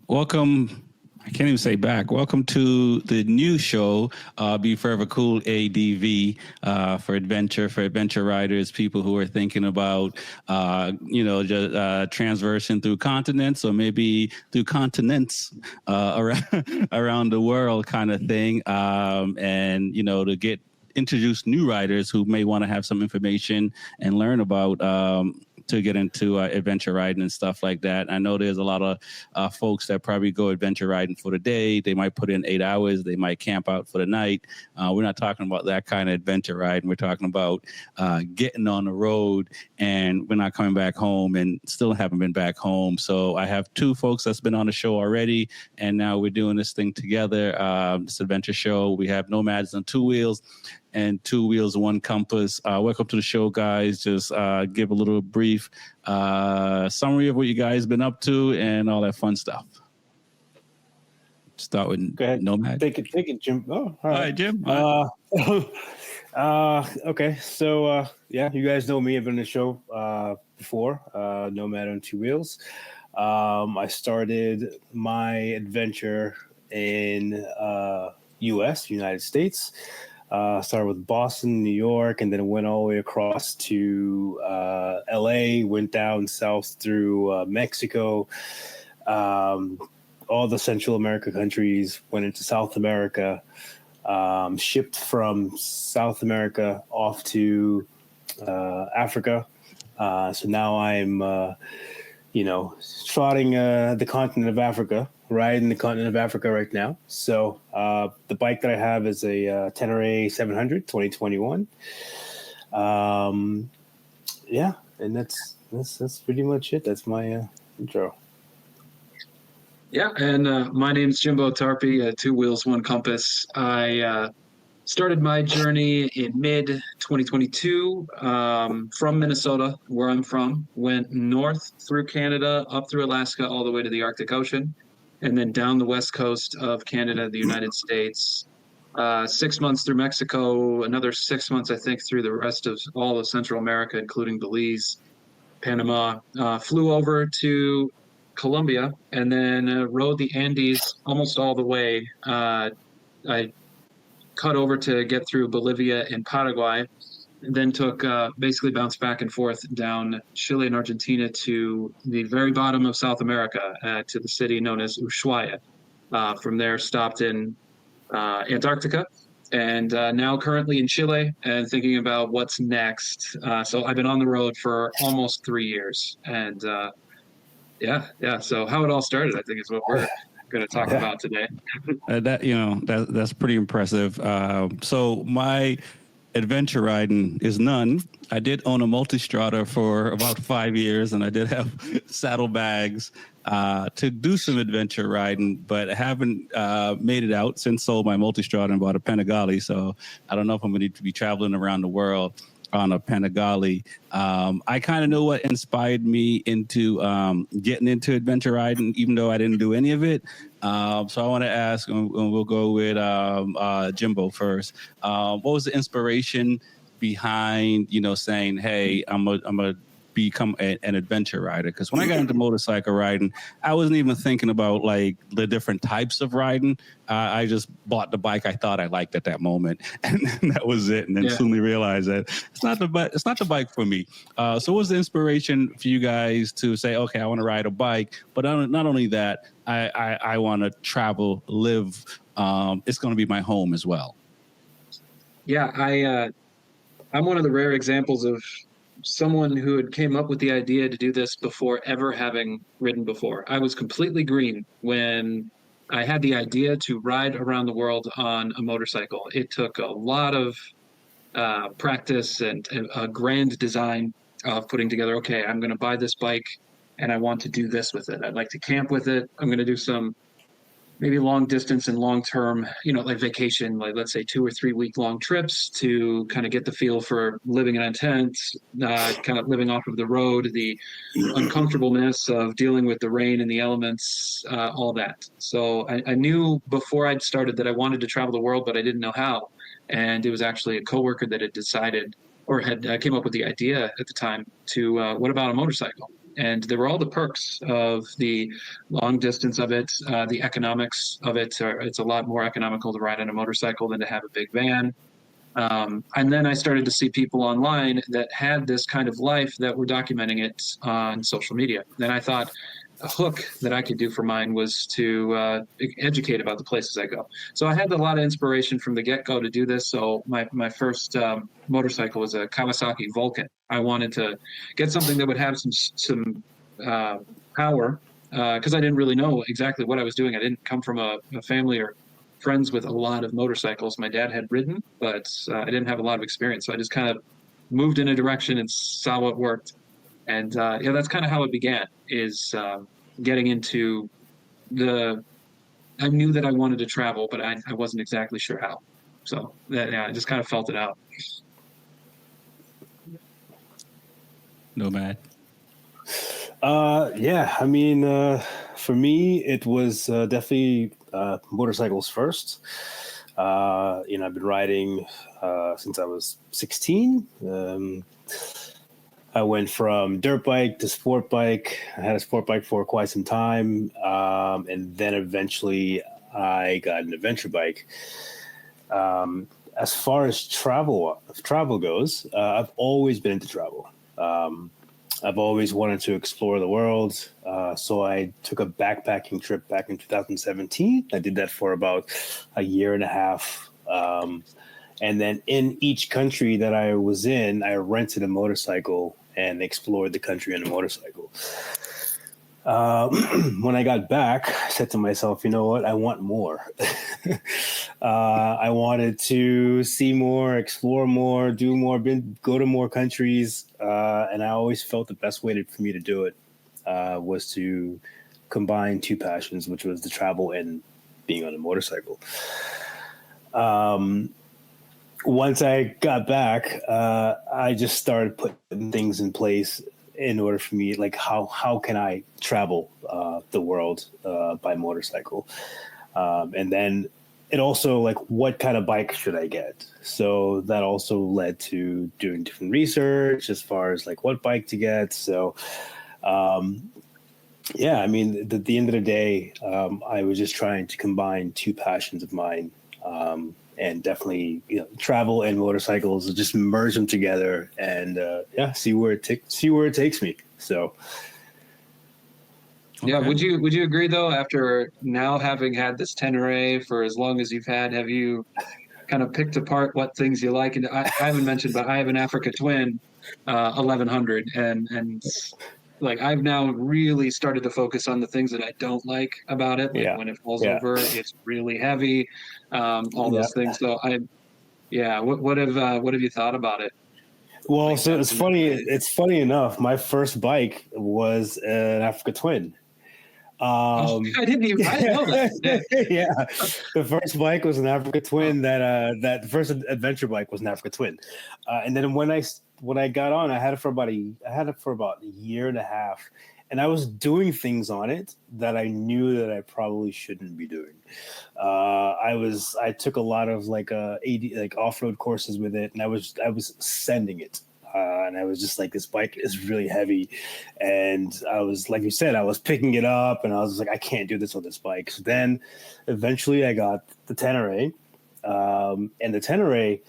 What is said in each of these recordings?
Welcome. I can't even say back. Welcome to the new show, B4evaKool for adventure riders, people who are thinking about, just transversing through continents or maybe through continents around the world kind of thing. To get introduce new riders who may want to have some information and learn about to get into adventure riding and stuff like that. I know there's a lot of folks that probably go adventure riding for the day. They might put in 8 hours. They might camp out for the night. We're not talking about that kind of adventure riding. We're talking about getting on the road, and we're not coming back home and still haven't been back home. So I have two folks that's been on the show already, and now we're doing this thing together, this adventure show. We have Nomads on Two Wheels and Two Wheels, One Compass. Welcome to the show, guys. Just give a little brief summary of what you guys been up to and all that fun stuff. Start with Nomad. Take it, Jim. Oh, all right, Jim. Okay, so you guys know me. I've been on the show before, Nomad on Two Wheels. I started my adventure in United States. Started with Boston, New York, and then went all the way across to LA, went down south through Mexico, all the Central America countries, went into South America, shipped from South America off to Africa. So now I'm, trotting the continent of Africa. Riding the continent of Africa right now. So the bike that I have is a Tenere 700 2021. And that's pretty much it. That's my intro. Yeah, and my name's Jimbo Tarpey, Two Wheels, One Compass. I started my journey in mid-2022 from Minnesota, where I'm from. Went north through Canada, up through Alaska, all the way to the Arctic Ocean. And then down the west coast of Canada, the United States, 6 months through Mexico, another 6 months, I think, through the rest of all of Central America, including Belize, Panama, flew over to Colombia, and then rode the Andes almost all the way. I cut over to get through Bolivia and Paraguay, and then took basically bounced back and forth down Chile and Argentina to the very bottom of South America, to the city known as Ushuaia. From there, stopped in Antarctica, and now currently in Chile and thinking about what's next. So I've been on the road for almost 3 years, and so how it all started, I think, is what we're going to talk about today. That's pretty impressive. So my adventure riding is none. I did own a multistrada for about 5 years, and I did have saddlebags to do some adventure riding, but I haven't made it out since sold my multistrada and bought a Panigale. So I don't know if I'm going to need to be traveling around the world on a Panigale. I kind of know what inspired me into getting into adventure riding, even though I didn't do any of it. So I want to ask, and we'll go with Jimbo first. What was the inspiration behind, saying, "Hey, I'm a become an adventure rider"? Because when I got into motorcycle riding, I wasn't even thinking about like the different types of riding. I just bought the bike I thought I liked at that moment, and that was it. And then soon realized that it's not the bike for me. So what was the inspiration for you guys to say, okay, I want to ride a bike, but not only that, I want to travel, live. It's going to be my home as well. Yeah, I'm one of the rare examples of someone who had came up with the idea to do this before ever having ridden before. I was completely green when I had the idea to ride around the world on a motorcycle. It took a lot of practice and a grand design of putting together, okay, I'm going to buy this bike and I want to do this with it. I'd like to camp with it. I'm going to do some maybe long distance and long term, like vacation, like let's say 2 or 3 week long trips to kind of get the feel for living in a tent, kind of living off of the road, the uncomfortableness of dealing with the rain and the elements, all that. So I knew before I'd started that I wanted to travel the world, but I didn't know how. And it was actually a coworker that had decided or had came up with the idea at the time to, what about a motorcycle? And there were all the perks of the long distance of it, the economics of it. It's a lot more economical to ride on a motorcycle than to have a big van. And then I started to see people online that had this kind of life that were documenting it on social media. Then I thought a hook that I could do for mine was to educate about the places I go. So I had a lot of inspiration from the get-go to do this. So my first motorcycle was a Kawasaki Vulcan. I wanted to get something that would have some power because I didn't really know exactly what I was doing. I didn't come from a family or friends with a lot of motorcycles. My dad had ridden, but I didn't have a lot of experience. So I just kind of moved in a direction and saw what worked. And yeah, that's kind of how it began, is getting into I knew that I wanted to travel, but I wasn't exactly sure how. So yeah, I just kind of felt it out. Nomad. Yeah, I mean, for me, it was definitely motorcycles first. I've been riding since I was 16. I went from dirt bike to sport bike. I had a sport bike for quite some time. And then eventually I got an adventure bike. As far as travel goes, I've always been into travel. I've always wanted to explore the world. So I took a backpacking trip back in 2017. I did that for about a year and a half. And then in each country that I was in, I rented a motorcycle and explored the country on a motorcycle. When I got back, I said to myself, you know what? I want more. I wanted to see more, explore more, do more, go to more countries. And I always felt the best way for me to do it was to combine two passions, which was the travel and being on a motorcycle. Once I got back, I just started putting things in place in order for me, like how can I travel the world by motorcycle? And then it also, like, what kind of bike should I get? So that also led to doing different research as far as like what bike to get. So yeah, I mean, at the end of the day, I was just trying to combine two passions of mine. And definitely, travel and motorcycles, just merge them together and see where it takes me. So, yeah, would you agree though? After now having had this Tenere for as long as you've had, have you kind of picked apart what things you like? And I haven't mentioned, but I have an Africa Twin 1100, and like I've now really started to focus on the things that I don't like about it. Like when it falls over, it's really heavy, all those things. So what have you thought about it? Well, like, so it's funny. It's funny enough. My first bike was an Africa Twin. I didn't know that. Yeah, the first bike was an Africa Twin. That the first adventure bike was an Africa Twin, and then when I got on, I had it for about a year and a half, and I was doing things on it that I knew that I probably shouldn't be doing. I took a lot of like off-road courses with it, and I was sending it. And I was just like, this bike is really heavy. And I was, like you said, I was picking it up and I was like, I can't do this on this bike. So then eventually I got the Tenere. And the Tenere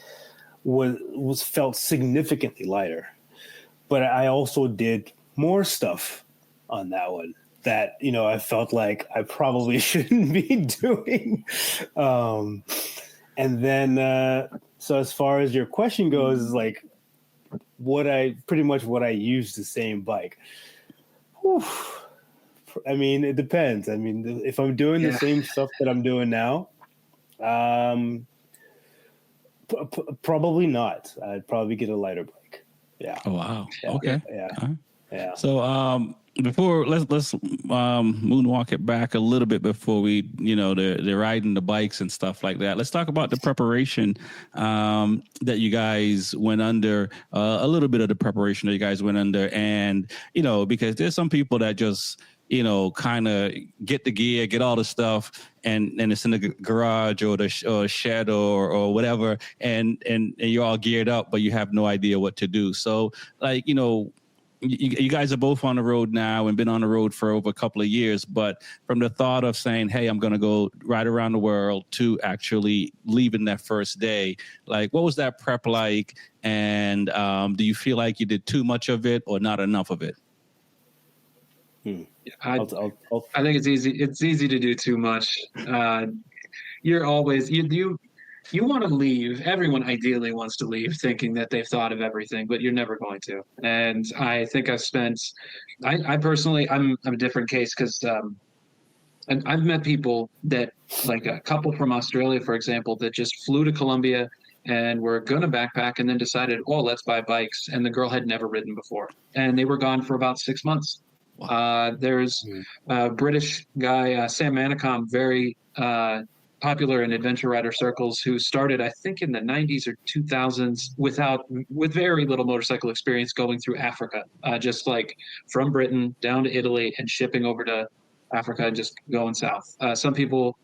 was felt significantly lighter. But I also did more stuff on that one that, I felt like I probably shouldn't be doing. And then, so as far as your question goes, is like, what I use the same bike. Whew. I mean, it depends. I mean, if I'm doing the same stuff that I'm doing now, probably not. I'd probably get a lighter bike. Yeah. Oh, wow. Yeah. Okay. Yeah. Yeah. So, before let's moonwalk it back a little bit before we, they're riding the bikes and stuff like that. Let's talk about the preparation that you guys went under, a little bit of the preparation that you guys went under. And, because there's some people that just, kind of get the gear, get all the stuff, and it's in the garage or the shed or whatever. And you're all geared up, but you have no idea what to do. So, like, you guys are both on the road now and been on the road for over a couple of years, but from the thought of saying, hey, I'm going to go right around the world to actually leaving that first day, like, what was that prep like? And do you feel like you did too much of it or not enough of it? I think it's easy. It's easy to do too much. You're always, you want to leave. Everyone ideally wants to leave thinking that they've thought of everything, but you're never going to. And I think I personally, I'm a different case because and I've met people that, like a couple from Australia, for example, that just flew to Colombia and were going to backpack and then decided, oh, let's buy bikes. And the girl had never ridden before. And they were gone for about 6 months. There's a British guy, Sam Manicom, very popular in adventure rider circles, who started, I think, in the 90s or 2000s with very little motorcycle experience, going through Africa, just like from Britain down to Italy and shipping over to Africa and just going south. Some people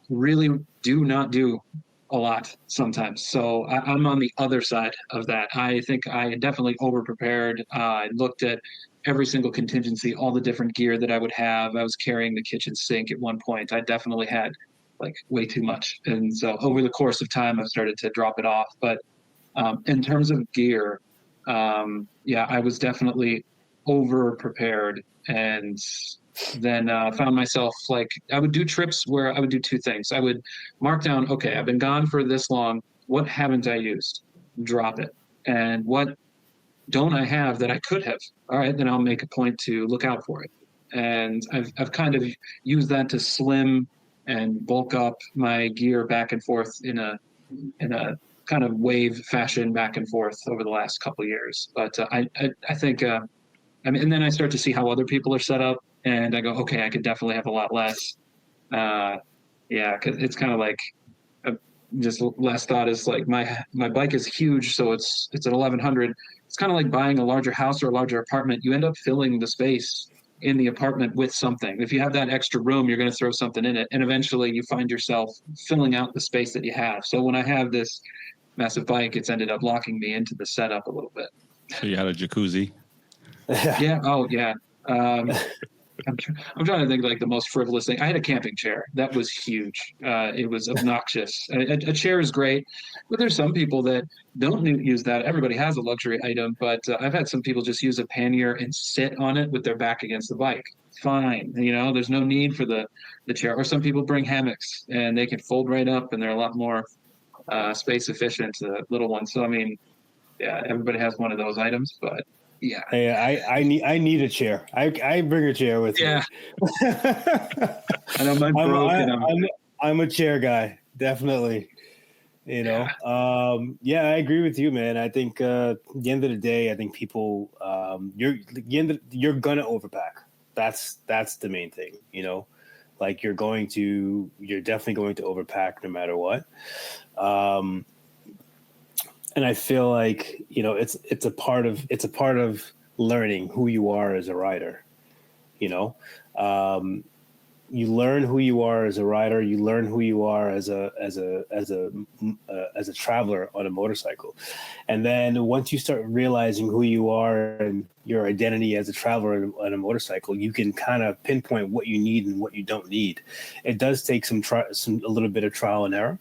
really do not do a lot sometimes. So I'm on the other side of that. I think I definitely over-prepared. I looked at every single contingency, all the different gear that I would have. I was carrying the kitchen sink at one point. I definitely had like way too much. And so over the course of time, I've started to drop it off. But in terms of gear, I was definitely over-prepared, and then found myself, like, I would do trips where I would do two things. I would mark down, okay, I've been gone for this long. What haven't I used? Drop it. And what don't I have that I could have? All right, then I'll make a point to look out for it. And I've kind of used that to slim and bulk up my gear back and forth in a kind of wave fashion back and forth over the last couple of years. But I think, and then I start to see how other people are set up, and I go, okay, I could definitely have a lot less. Cause it's kind of like, just last thought is like my bike is huge, so it's an 1100. It's kind of like buying a larger house or a larger apartment. You end up filling the space in the apartment with something. If you have that extra room, you're going to throw something in it, and eventually you find yourself filling out the space that you have. So when I have this massive bike, it's ended up locking me into the setup a little bit. So you had a jacuzzi? Yeah. Oh, yeah. I'm trying to think like the most frivolous thing. I had a camping chair. That was huge. It was obnoxious. A chair is great, but there's some people that don't use that. Everybody has a luxury item, but I've had some people just use a pannier and sit on it with their back against the bike. Fine. There's no need for the chair. Or some people bring hammocks and they can fold right up, and they're a lot more space efficient, little ones. So, I mean, yeah, everybody has one of those items, but yeah. Hey, I need a chair. I bring a chair with me. I know mine broke. I'm a chair guy, definitely. I agree with you, man. I think at the end of the day, I think people you're gonna overpack. That's the main thing. Like you're definitely going to overpack no matter what. And I feel like, it's a part of learning who you are as a rider. You learn who you are as a rider. You learn who you are as a traveler on a motorcycle. And then once you start realizing who you are and your identity as a traveler on a motorcycle, you can kind of pinpoint what you need and what you don't need. It does take a little bit of trial and error.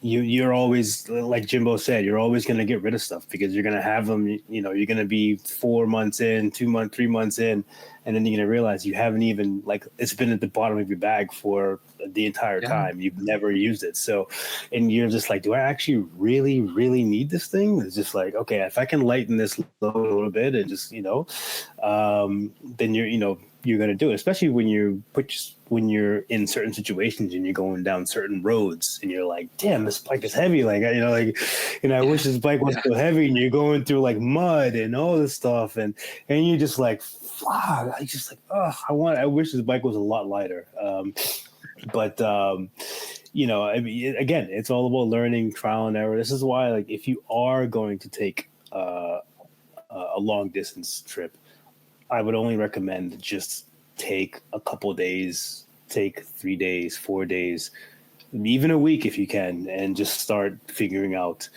You're always, like Jimbo said, you're always going to get rid of stuff because you're going to have them, you're going to be 4 months in, 2 months, 3 months in, and then you're going to realize you haven't even, it's been at the bottom of your bag for the entire time. You've never used it. So, and you're just like, do I actually really, really need this thing? It's just like, okay, if I can lighten this load a little bit and just, then you're going to do it, especially when you're in certain situations and you're going down certain roads and you're like, damn, this bike is heavy. I wish this bike wasn't so heavy, and you're going through like mud and all this stuff. And you're just like, fuck, I just like, I wish this bike was a lot lighter. Again, it's all about learning, trial and error. This is why, if you are going to take a long distance trip, I would only recommend just take a couple of days, take 3 days, 4 days, even a week if you can, and just start figuring out,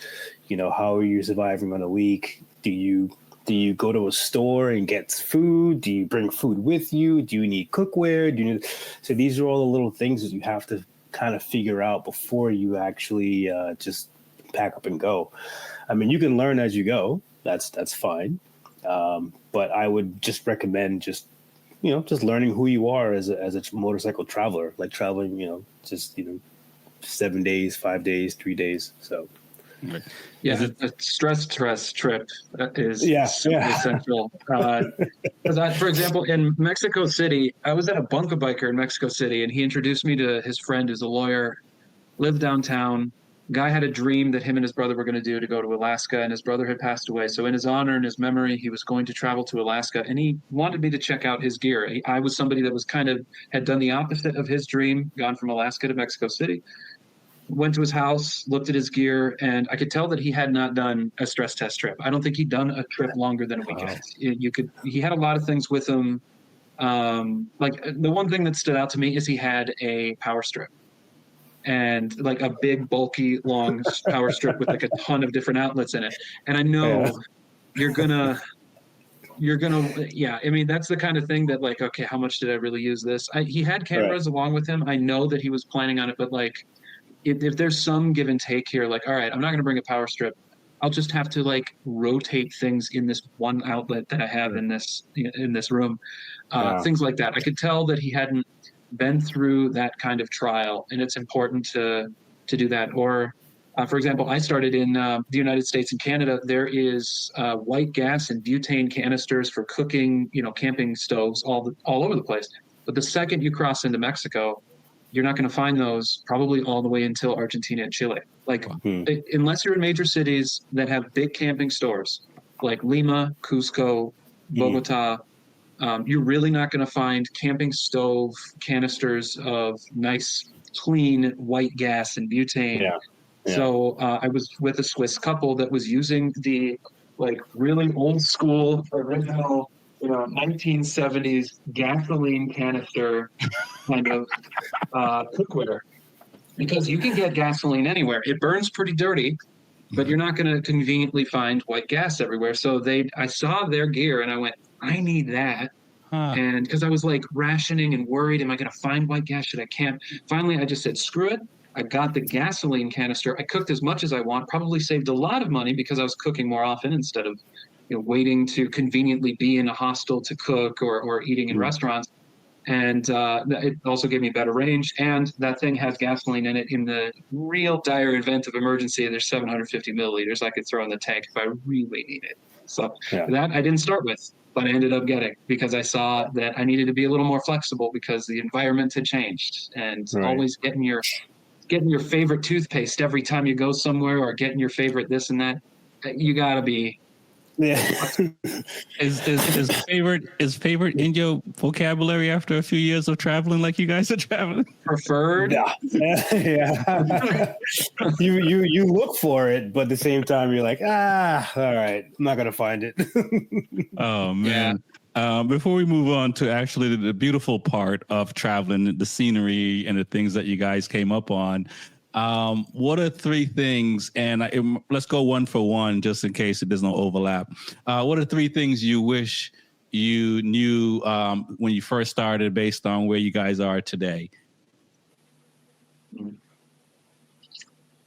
how are you surviving on a week? Do you Do you go to a store and get food? Do you bring food with you? Do you need cookware? So these are all the little things that you have to kind of figure out before you actually just pack up and go. I mean, you can learn as you go. That's fine. But I would just recommend just learning who you are as a motorcycle traveler, like traveling, 7 days, 5 days, 3 days. So, yeah, a stress trip is essential. Because for example, in Mexico City, I was at a bunker biker in Mexico City, and he introduced me to his friend who's a lawyer, lived downtown. Guy had a dream that him and his brother were going to go to Alaska, and his brother had passed away. So in his honor and his memory, he was going to travel to Alaska, and he wanted me to check out his gear. I was somebody that was had done the opposite of his dream, gone from Alaska to Mexico City. Went to his house, looked at his gear, and I could tell that he had not done a stress test trip. I don't think he'd done a trip longer than a weekend. He had a lot of things with him. Like the one thing that stood out to me is he had a power strip. And like a big, bulky, long power strip with like a ton of different outlets in it. And I know you're gonna, I mean, that's the kind of thing that like, okay, how much did I really use this? He had cameras along with him. I know that he was planning on it, but like, if there's some give and take here, like, all right, I'm not gonna bring a power strip. I'll just have to like rotate things in this one outlet that I have in this room. Things like that. I could tell that he hadn't been through that kind of trial, and it's important to do that. Or for example, I started in the United States and Canada. There is white gas and butane canisters for cooking, camping stoves all over the place. But the second you cross into Mexico, you're not going to find those probably all the way until Argentina and Chile. Like unless you're in major cities that have big camping stores like Lima, Cusco, Bogota, you're really not going to find camping stove canisters of nice, clean white gas and butane. Yeah. So I was with a Swiss couple that was using the like really old school, original, 1970s gasoline canister kind of cookware. Because you can get gasoline anywhere. It burns pretty dirty, but you're not going to conveniently find white gas everywhere. So I saw their gear and I went, I need that. And because I was like rationing and worried, am I going to find white gas? Should I camp? Finally, I just said, screw it. I got the gasoline canister. I cooked as much as I want, probably saved a lot of money because I was cooking more often instead of waiting to conveniently be in a hostel to cook or eating in restaurants. And it also gave me better range. And that thing has gasoline in it. In the real dire event of emergency, there's 750 milliliters I could throw in the tank if I really need it. So that I didn't start with, but I ended up getting because I saw that I needed to be a little more flexible because the environment had changed. And always getting your favorite toothpaste every time you go somewhere, or getting your favorite this and that, you got to be. Yeah. Is favorite in your vocabulary after a few years of traveling like you guys are traveling? Preferred? Yeah. You look for it, but at the same time you're like, all right, I'm not gonna find it. Oh man. Yeah. Before we move on to actually the beautiful part of traveling, the scenery and the things that you guys came up on, what are three things, and let's go one for one just in case there's no overlap. What are three things you wish you knew when you first started based on where you guys are today?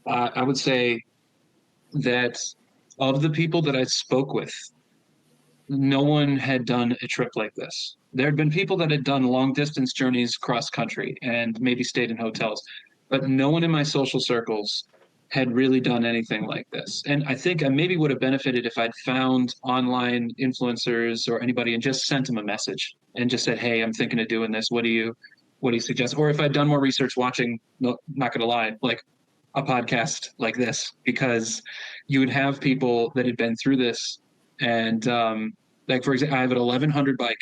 I would say that of the people that I spoke with, no one had done a trip like this. There had been people that had done long distance journeys cross country and maybe stayed in hotels, but no one in my social circles had really done anything like this. And I think I maybe would have benefited if I'd found online influencers or anybody and just sent them a message and just said, hey, I'm thinking of doing this. What do you suggest? Or if I'd done more research watching, not going to lie, like a podcast like this, because you would have people that had been through this. And like, for example, I have an 1100 bike.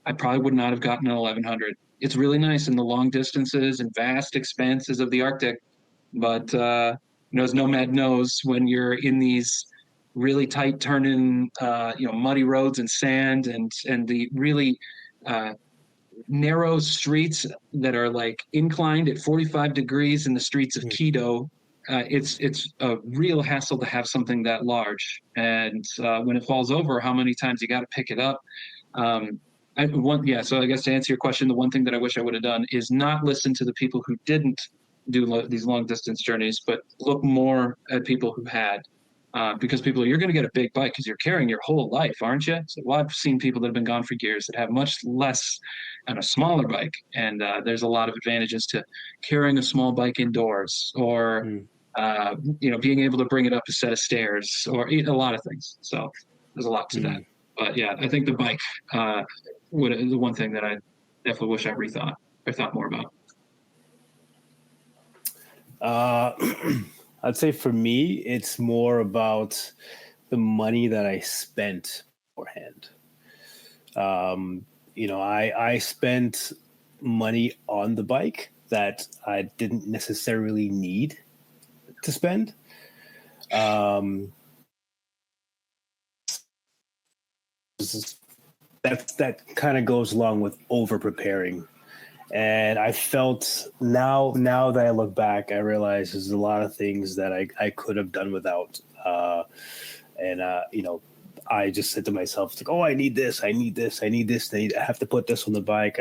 I probably would not have gotten an 1100. It's really nice in the long distances and vast expanses of the Arctic. But as Nomad knows, when you're in these really tight turning, muddy roads and sand and the really narrow streets that are like inclined at 45 degrees in the streets of Quito, it's a real hassle to have something that large. And when it falls over, how many times you got to pick it up? So I guess to answer your question, the one thing that I wish I would have done is not listen to the people who didn't do these long distance journeys, but look more at people who had. Because you're going to get a big bike because you're carrying your whole life, aren't you? So, well, I've seen people that have been gone for years that have much less and a smaller bike. And there's a lot of advantages to carrying a small bike indoors or, being able to bring it up a set of stairs or a lot of things. So there's a lot to that. But yeah, I think the bike the one thing that I definitely wish I rethought or thought more about. I'd say for me, it's more about the money that I spent beforehand. I spent money on the bike that I didn't necessarily need to spend. That kind of goes along with over preparing. And I felt now that I look back, I realize there's a lot of things that I could have done without. I just said to myself, like, oh, I need this. I have to put this on the bike.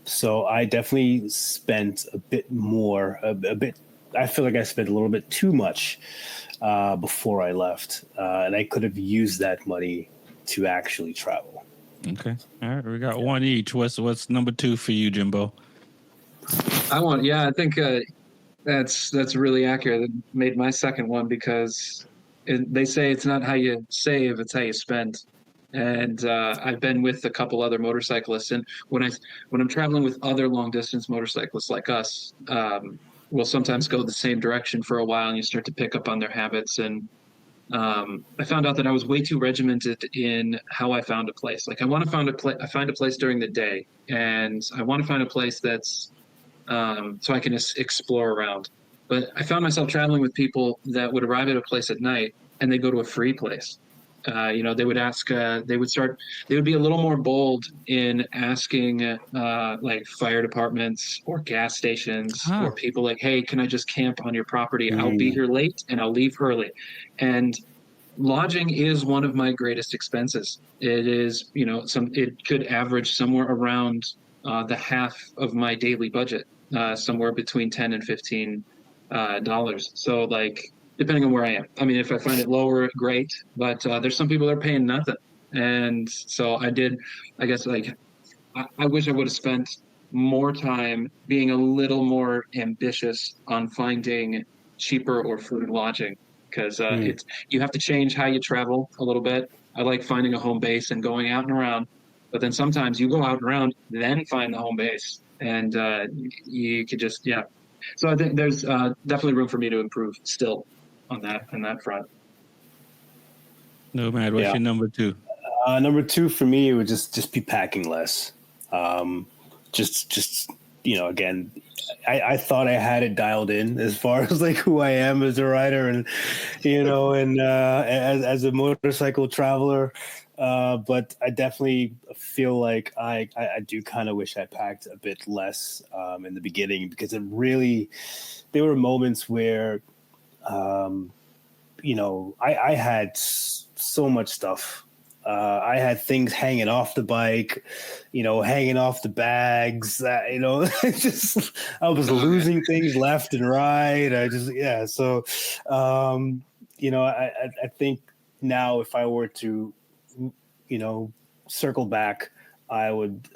So I definitely spent a bit more, I feel like I spent a little bit too much before I left. And I could have used that money to actually travel. Okay. All right. We got one each. What's number 2 for you, Jimbo? I think that's really accurate. It made my second one because they say it's not how you save, it's how you spend. And I've been with a couple other motorcyclists, and when I'm traveling with other long distance motorcyclists like us, we'll sometimes go the same direction for a while, and you start to pick up on their habits. And I found out that I was way too regimented in how I found a place. Like I find a place during the day, and I want to find a place that's so I can explore around. But I found myself traveling with people that would arrive at a place at night and they go to a free place. They would ask, they would be a little more bold in asking like fire departments or gas stations or people like, hey, can I just camp on your property? I'll be here late and I'll leave early. And lodging is one of my greatest expenses. It is, it could average somewhere around the half of my daily budget, somewhere between $10 and $15. So like, depending on where I am. I mean, if I find it lower, great. But there's some people that are paying nothing. And so I guess like, I wish I would have spent more time being a little more ambitious on finding cheaper or free lodging. Because you have to change how you travel a little bit. I like finding a home base and going out and around. But then sometimes you go out and around, then find the home base. And you could just, So I think there's definitely room for me to improve still on that front. No, man. What's your number 2? Number 2 for me, it would just be packing less. Again, I thought I had it dialed in as far as like who I am as a rider and, as a motorcycle traveler. But I definitely feel like I do kind of wish I packed a bit less in the beginning, because there were moments where, I had so much stuff. I had things hanging off the bike, hanging off the bags, I was losing things left and right. So, I think now if I were to, circle back, I would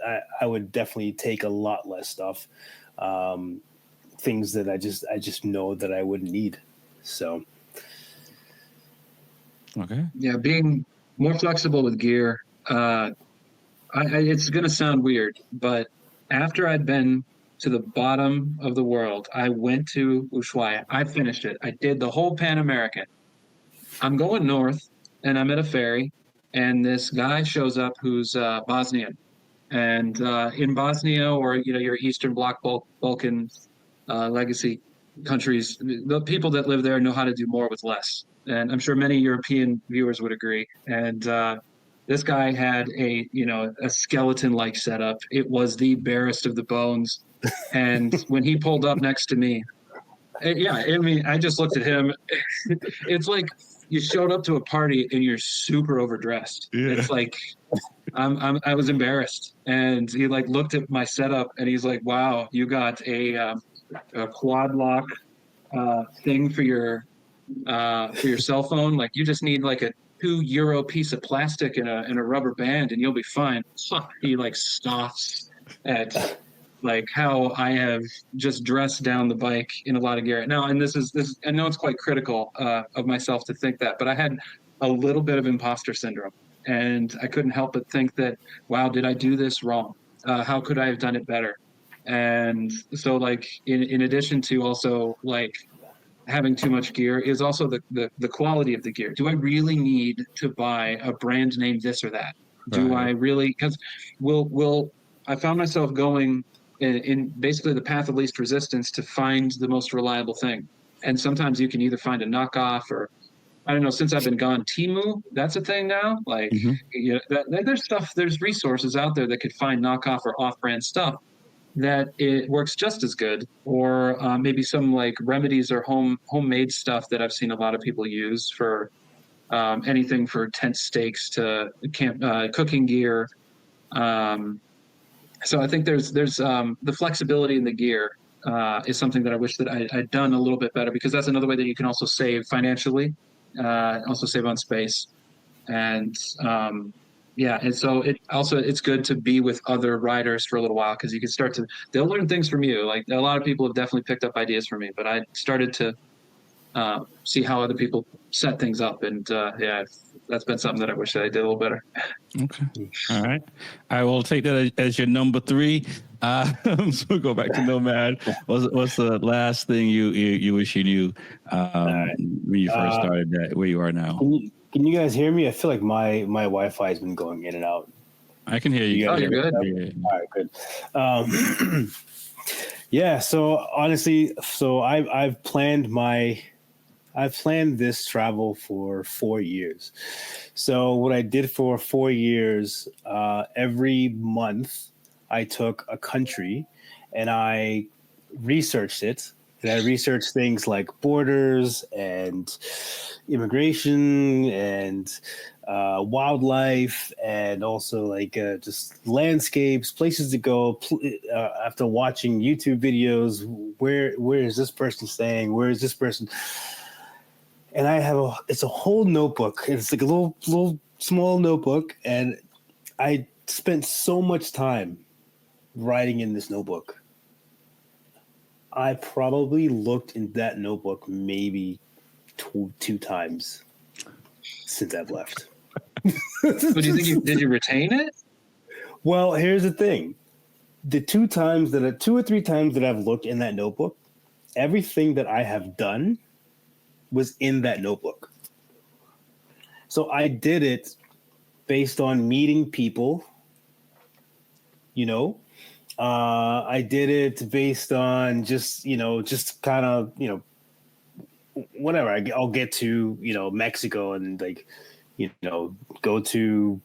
definitely take a lot less stuff. Things that I just know that I wouldn't need. So. Okay. Yeah. Being more flexible with gear. It's going to sound weird, but after I'd been to the bottom of the world, I went to Ushuaia. I finished it. I did the whole Pan American. I'm going north, and I'm at a ferry, and this guy shows up who's Bosnian. And in Bosnia, or your Eastern Bloc Balkan legacy countries, the people that live there know how to do more with less. And I'm sure many European viewers would agree. And this guy had a skeleton-like setup. It was the barest of the bones. And when he pulled up next to me, Yeah, I mean, I just looked at him. It's like you showed up to a party and you're super overdressed. Yeah. It's like I was embarrassed, and he like looked at my setup and he's like, "Wow, you got a quad lock thing for your cell phone. Like you just need like a €2 piece of plastic and a rubber band, and you'll be fine." He like scoffs at like how I have just dressed down the bike in a lot of gear. Now, and this is I know it's quite critical of myself to think that, but I had a little bit of imposter syndrome, and I couldn't help but think that, wow, did I do this wrong? How could I have done it better? And so, like, in addition to also like having too much gear, is also the quality of the gear. Do I really need to buy a brand name this or that? Do I really? Because will I found myself going in basically the path of least resistance to find the most reliable thing. And sometimes you can either find a knockoff or, I don't know, since I've been gone, Temu, that's a thing now. Like, there's resources out there that could find knockoff or off-brand stuff that it works just as good, or maybe some like remedies or homemade stuff that I've seen a lot of people use for anything for tent stakes to camp cooking gear. So I think there's the flexibility in the gear is something that I wish that I'd done a little bit better, because that's another way that you can also save financially, also save on space, and and so it's good to be with other riders for a little while, because you can they'll learn things from you. Like a lot of people have definitely picked up ideas from me, but I started to see how other people set things up, and that's been something that I wish that I did a little better. Okay. All right. I will take that as your number 3. So we'll go back to Nomad. What's the last thing you wish you knew when you first started where you are now? Can you guys hear me? I feel like my Wi-Fi has been going in and out. I can hear you. Oh, you're good. All right, good. Yeah. So honestly, I've planned this travel for 4 years. So what I did for 4 years, every month I took a country and I researched it. And I researched things like borders and immigration and wildlife, and also like just landscapes, places to go. After watching YouTube videos, where is this person staying? Where is this person? And I have it's a whole notebook. It's like a little small notebook, and I spent so much time writing in this notebook. I probably looked in that notebook maybe two times since I've left. But do you think did you retain it? Well, here's the thing. The 2 or 3 times that I've looked in that notebook, everything that I have done was in that notebook. So I did it based on meeting people, I did it based on just kind of, whatever. I'll get to, Mexico and like, go to,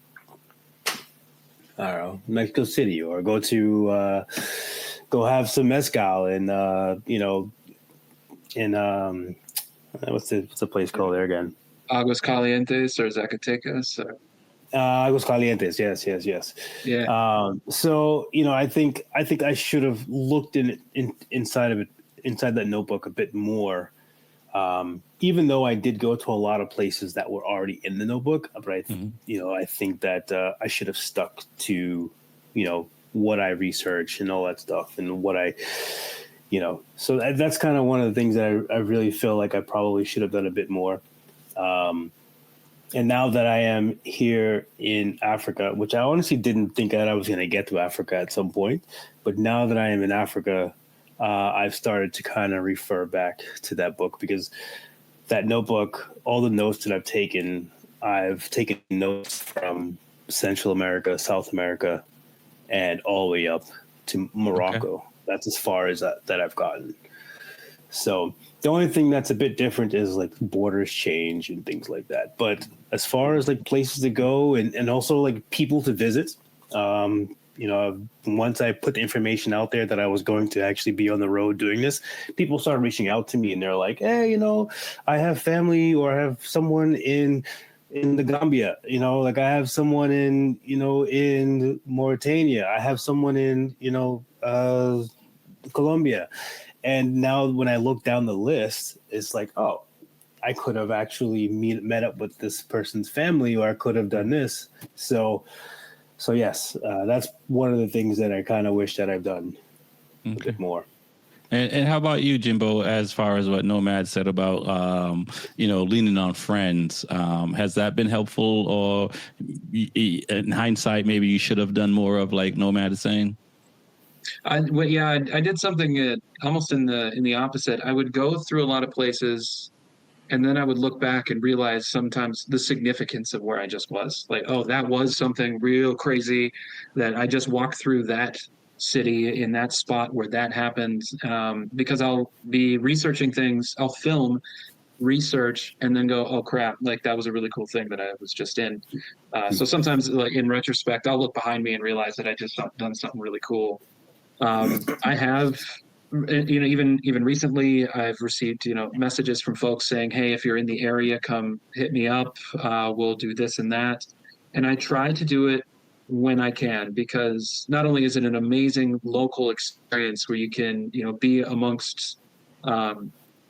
I don't know, Mexico City, or go to, go have some mezcal and, in, what's the place called there again? Aguas Calientes or Zacatecas? Or... Aguas Calientes, yes. Yeah. So I think I should have looked inside that notebook a bit more. Even though I did go to a lot of places that were already in the notebook, but I think that I should have stuck to what I researched and all that stuff, and what I. So that's kind of one of the things that I really feel like I probably should have done a bit more. And now that I am here in Africa, which I honestly didn't think that I was going to get to Africa at some point, but now that I am in Africa, I've started to kind of refer back to that book, because that notebook, all the notes that I've taken notes from Central America, South America, and all the way up to Morocco. Okay. That's as far as that I've gotten. So the only thing that's a bit different is like borders change and things like that. But as far as like places to go and also like people to visit, once I put the information out there that I was going to actually be on the road doing this, people started reaching out to me and they're like, hey, I have family or I have someone in the Gambia, like I have someone in Mauritania, I have someone in, Colombia. And now when I look down the list, it's like, oh, I could have actually met up with this person's family, or I could have done this. So yes, that's one of the things that I kind of wish that I've done a bit more. And how about you, Jimbo, as far as what Nomad said about, leaning on friends? Has that been helpful, or in hindsight, maybe you should have done more of, like Nomad is saying? I did something almost in the opposite. I would go through a lot of places, and then I would look back and realize sometimes the significance of where I just was. Like, oh, that was something real crazy that I just walked through that city in that spot where that happened. Because I'll be researching things, I'll film, research, and then go, oh crap, like that was a really cool thing that I was just in. So sometimes, like in retrospect, I'll look behind me and realize that I just done something really cool. I have, even recently, I've received, messages from folks saying, hey, if you're in the area, come hit me up. We'll do this and that. And I try to do it when I can, because not only is it an amazing local experience where you can, be amongst the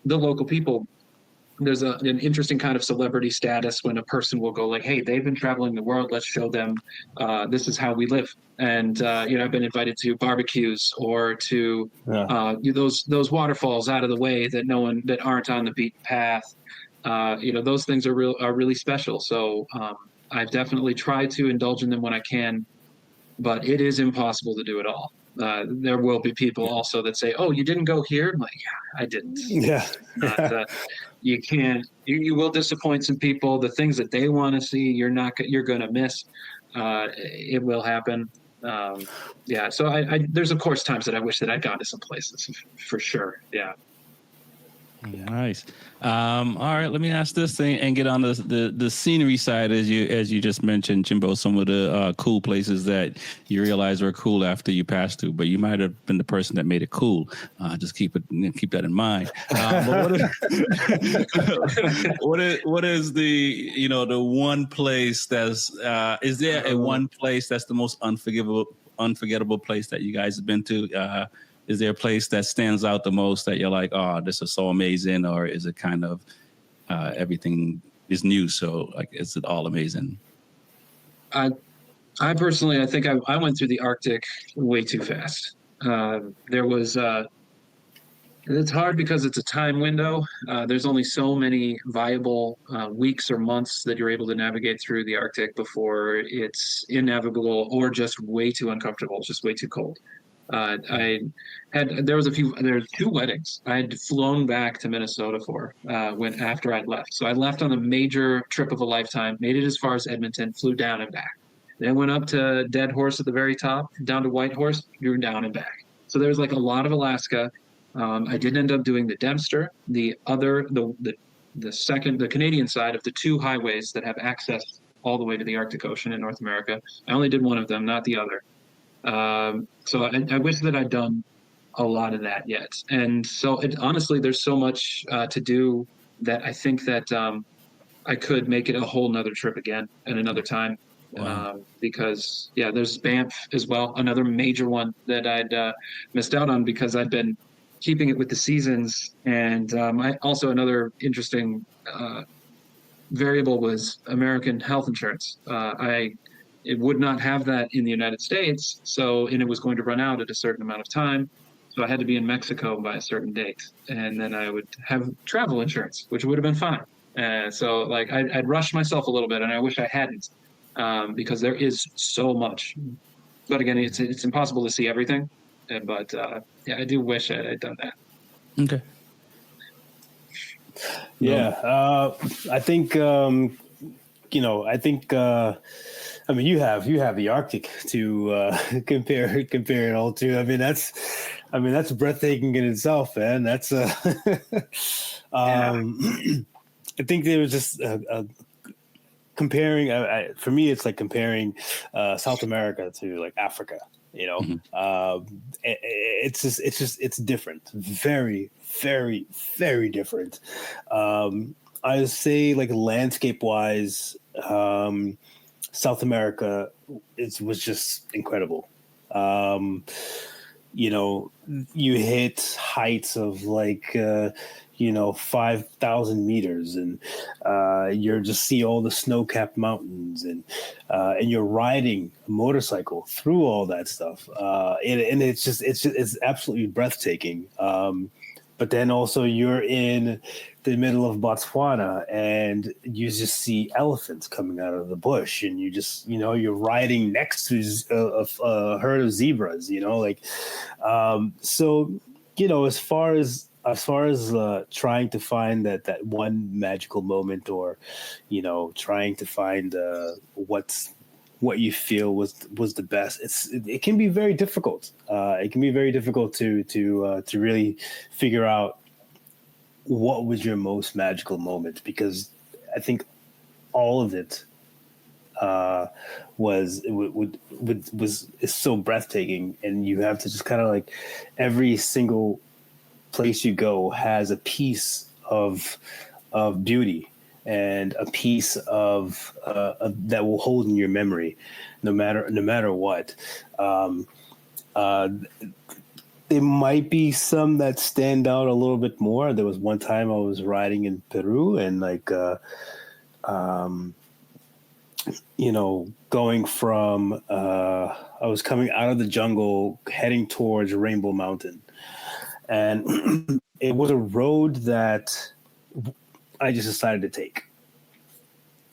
local people. There's an interesting kind of celebrity status when a person will go like, hey, they've been traveling the world. Let's show them this is how we live. And, I've been invited to barbecues or to those waterfalls out of the way that aren't on the beaten path. Those things are really special. So I've definitely tried to indulge in them when I can, but it is impossible to do it all. There will be people also that say, oh, you didn't go here? I'm like, yeah, I didn't. Yeah. You can't, you will disappoint some people. The things that they want to see, you're going to miss. It will happen. So I there's of course times that I wish that I'd gone to some places for sure. Yeah. Nice. All right, let me ask this thing and get on the scenery side, as you just mentioned, Jimbo. Some of the cool places that you realize were cool after you passed through, but you might have been the person that made it cool. Just keep that in mind. But what is the the one place that's is there a one place that's the most unforgettable place that you guys have been to? Is there a place that stands out the most that you're like, oh, this is so amazing? Or is it kind of everything is new? So like, is it all amazing? I personally, I think I went through the Arctic way too fast. It's hard because it's a time window. There's only so many viable weeks or months that you're able to navigate through the Arctic before it's innavigable or just way too uncomfortable, just way too cold. There's 2 weddings I had flown back to Minnesota for after I'd left. So I left on a major trip of a lifetime, made it as far as Edmonton, flew down and back. Then went up to Dead Horse at the very top, down to White Horse, drew down and back. So there's like a lot of Alaska. I did end up doing the Dempster, the Canadian side of the 2 highways that have access all the way to the Arctic Ocean in North America. I only did one of them, not the other. So I wish that I'd done a lot of that yet. And so honestly, there's so much to do that I think that I could make it a whole nother trip again at another time. Wow. Because there's Banff as well, another major one that I'd missed out on because I'd been keeping it with the seasons. And another interesting variable was American health insurance. It would not have that in the United States, and it was going to run out at a certain amount of time. So I had to be in Mexico by a certain date, and then I would have travel insurance, which would have been fine. So like I'd rushed myself a little bit, and I wish I hadn't, because there is so much. But again, it's impossible to see everything. But I do wish I had done that. Okay. Yeah, I think you have the Arctic to compare it all to. I mean that's breathtaking in itself, man. That's I think there was just comparing. For me, it's like comparing South America to like Africa. You know, it's different. Very, very, very different. I would say like landscape wise, South America was just incredible. You know, you hit heights of like 5,000 meters, and you're just see all the snow-capped mountains, and you're riding a motorcycle through all that stuff, and it's absolutely breathtaking. But then also you're in the middle of Botswana and you just see elephants coming out of the bush, and you just, you're riding next to a herd of zebras, so, as far as trying to find that one magical moment, or, trying to find what you feel was the best. It can be very difficult. It can be very difficult to really figure out what was your most magical moment, because I think all of it is so breathtaking, and you have to just kind of like every single place you go has a piece of beauty and a piece of that will hold in your memory, no matter what. There might be some that stand out a little bit more. There was one time I was riding in Peru, and like, going from, I was coming out of the jungle, heading towards Rainbow Mountain, and it was a road that I just decided to take.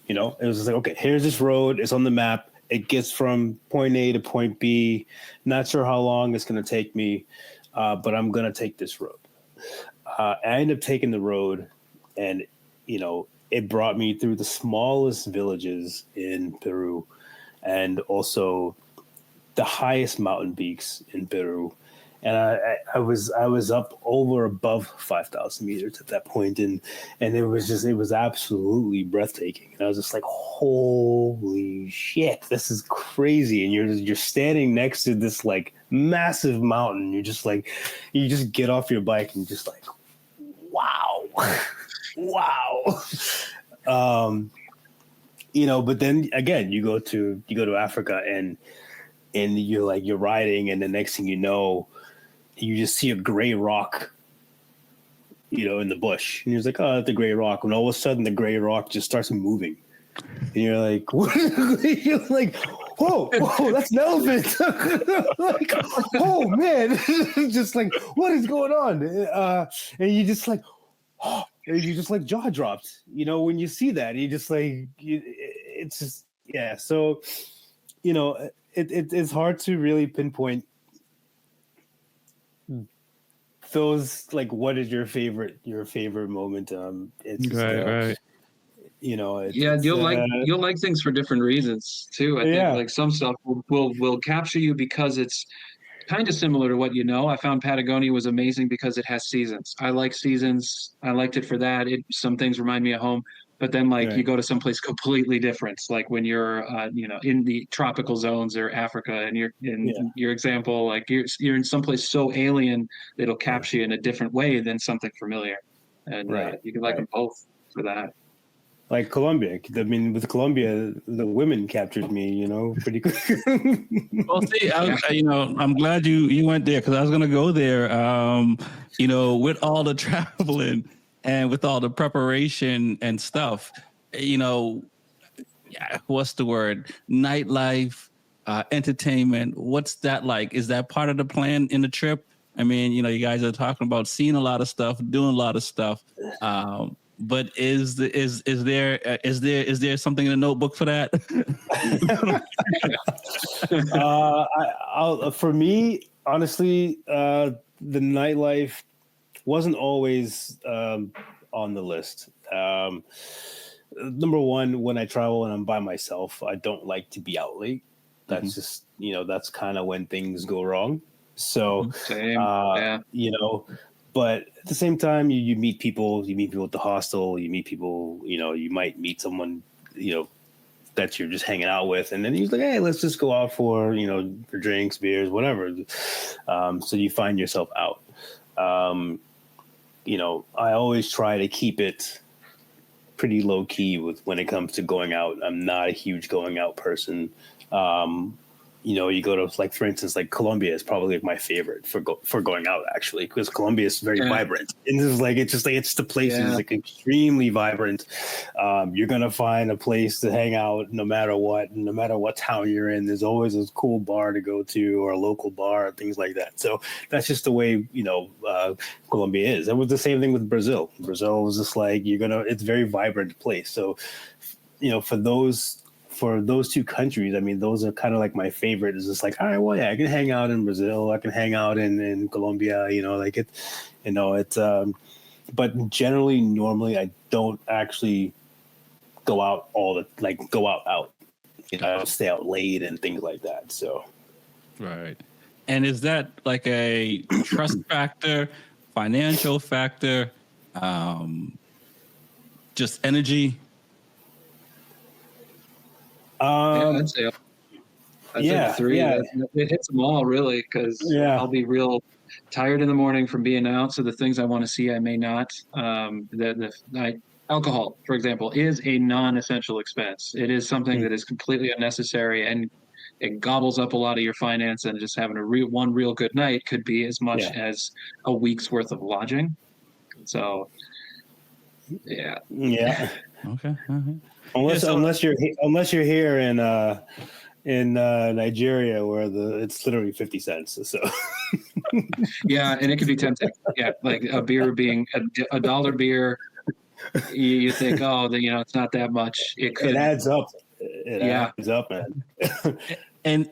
It was just like, okay, here's this road. It's on the map. It gets from point A to point B. Not sure how long it's going to take me, but I'm going to take this road. I ended up taking the road, and, it brought me through the smallest villages in Peru, and also the highest mountain peaks in Peru. And I was up over above 5,000 meters at that point, and it was absolutely breathtaking. And I was just like, holy shit, this is crazy. And you're standing next to this like massive mountain. You just get off your bike and just like, wow, wow. But then again, you go to Africa, and you're riding, and the next thing you know, you just see a gray rock, in the bush. And you're like, oh, that's a gray rock. And all of a sudden, the gray rock just starts moving. And you're like, what? You're like, whoa, that's an elephant. Like, oh, man. Just like, what is going on? And you just like, oh, and you just like jaw dropped, when you see that. You just like, it's just, yeah. So, it's hard to really pinpoint those, like, what is your favorite moment. It's just, right. You'll like things for different reasons too. I think like some stuff will capture you because it's kind of similar to what I found Patagonia was amazing because it has seasons. I like seasons. I liked it for that. Some things remind me of home. But then, like, you go to someplace completely different, like when you're, in the tropical zones or Africa, and you're in your example, like you're in someplace so alien that it'll capture you in a different way than something familiar, and you can like them both for that. Like Colombia, I mean, with Colombia, the women captured me, pretty quick. Well, see, I'm glad you went there, because I was going to go there. With all the traveling and with all the preparation and stuff, what's the word? Nightlife, entertainment. What's that like? Is that part of the plan in the trip? I mean, you guys are talking about seeing a lot of stuff, doing a lot of stuff. But is there something in the notebook for that? For me, honestly, the nightlife wasn't always on the list. Number one, when I travel and I'm by myself, I don't like to be out late. That's just, that's kind of when things go wrong. So, but at the same time, you meet people at the hostel, you meet people, you might meet someone, that you're just hanging out with, and then he's like, hey, let's just go out for for drinks, beers, whatever. So you find yourself out. I always try to keep it pretty low key when it comes to going out. I'm not a huge going out person. You go to, like, for instance, like Colombia is probably like my favorite for going out, actually, because Colombia is very vibrant. And it's the place is like extremely vibrant. You're gonna find a place to hang out no matter what town you're in. There's always a cool bar to go to, or a local bar, things like that. So that's just the way Colombia is. It was the same thing with Brazil. Brazil was just like it's a very vibrant place. So for those two countries, I mean, those are kind of like my favorite. Is just like, all right, well, yeah, I can hang out in Brazil, I can hang out in Colombia, but generally, normally, I don't actually go out out. I don't stay out late and things like that. So, right. And is that like a trust factor, financial factor, just energy? I'd say three. Yeah. It hits them all, really, because I'll be real tired in the morning from being out. So the things I want to see, I may not. Alcohol, for example, is a non-essential expense. It is something that is completely unnecessary, and it gobbles up a lot of your finance. And just having one real good night could be as much as a week's worth of lodging. So, yeah. Okay. Unless you're here in Nigeria, where it's literally 50 cents. So and it could be tempting. Yeah, like a beer being a $1 beer, you think, it's not that much. It adds up. It adds up, man. And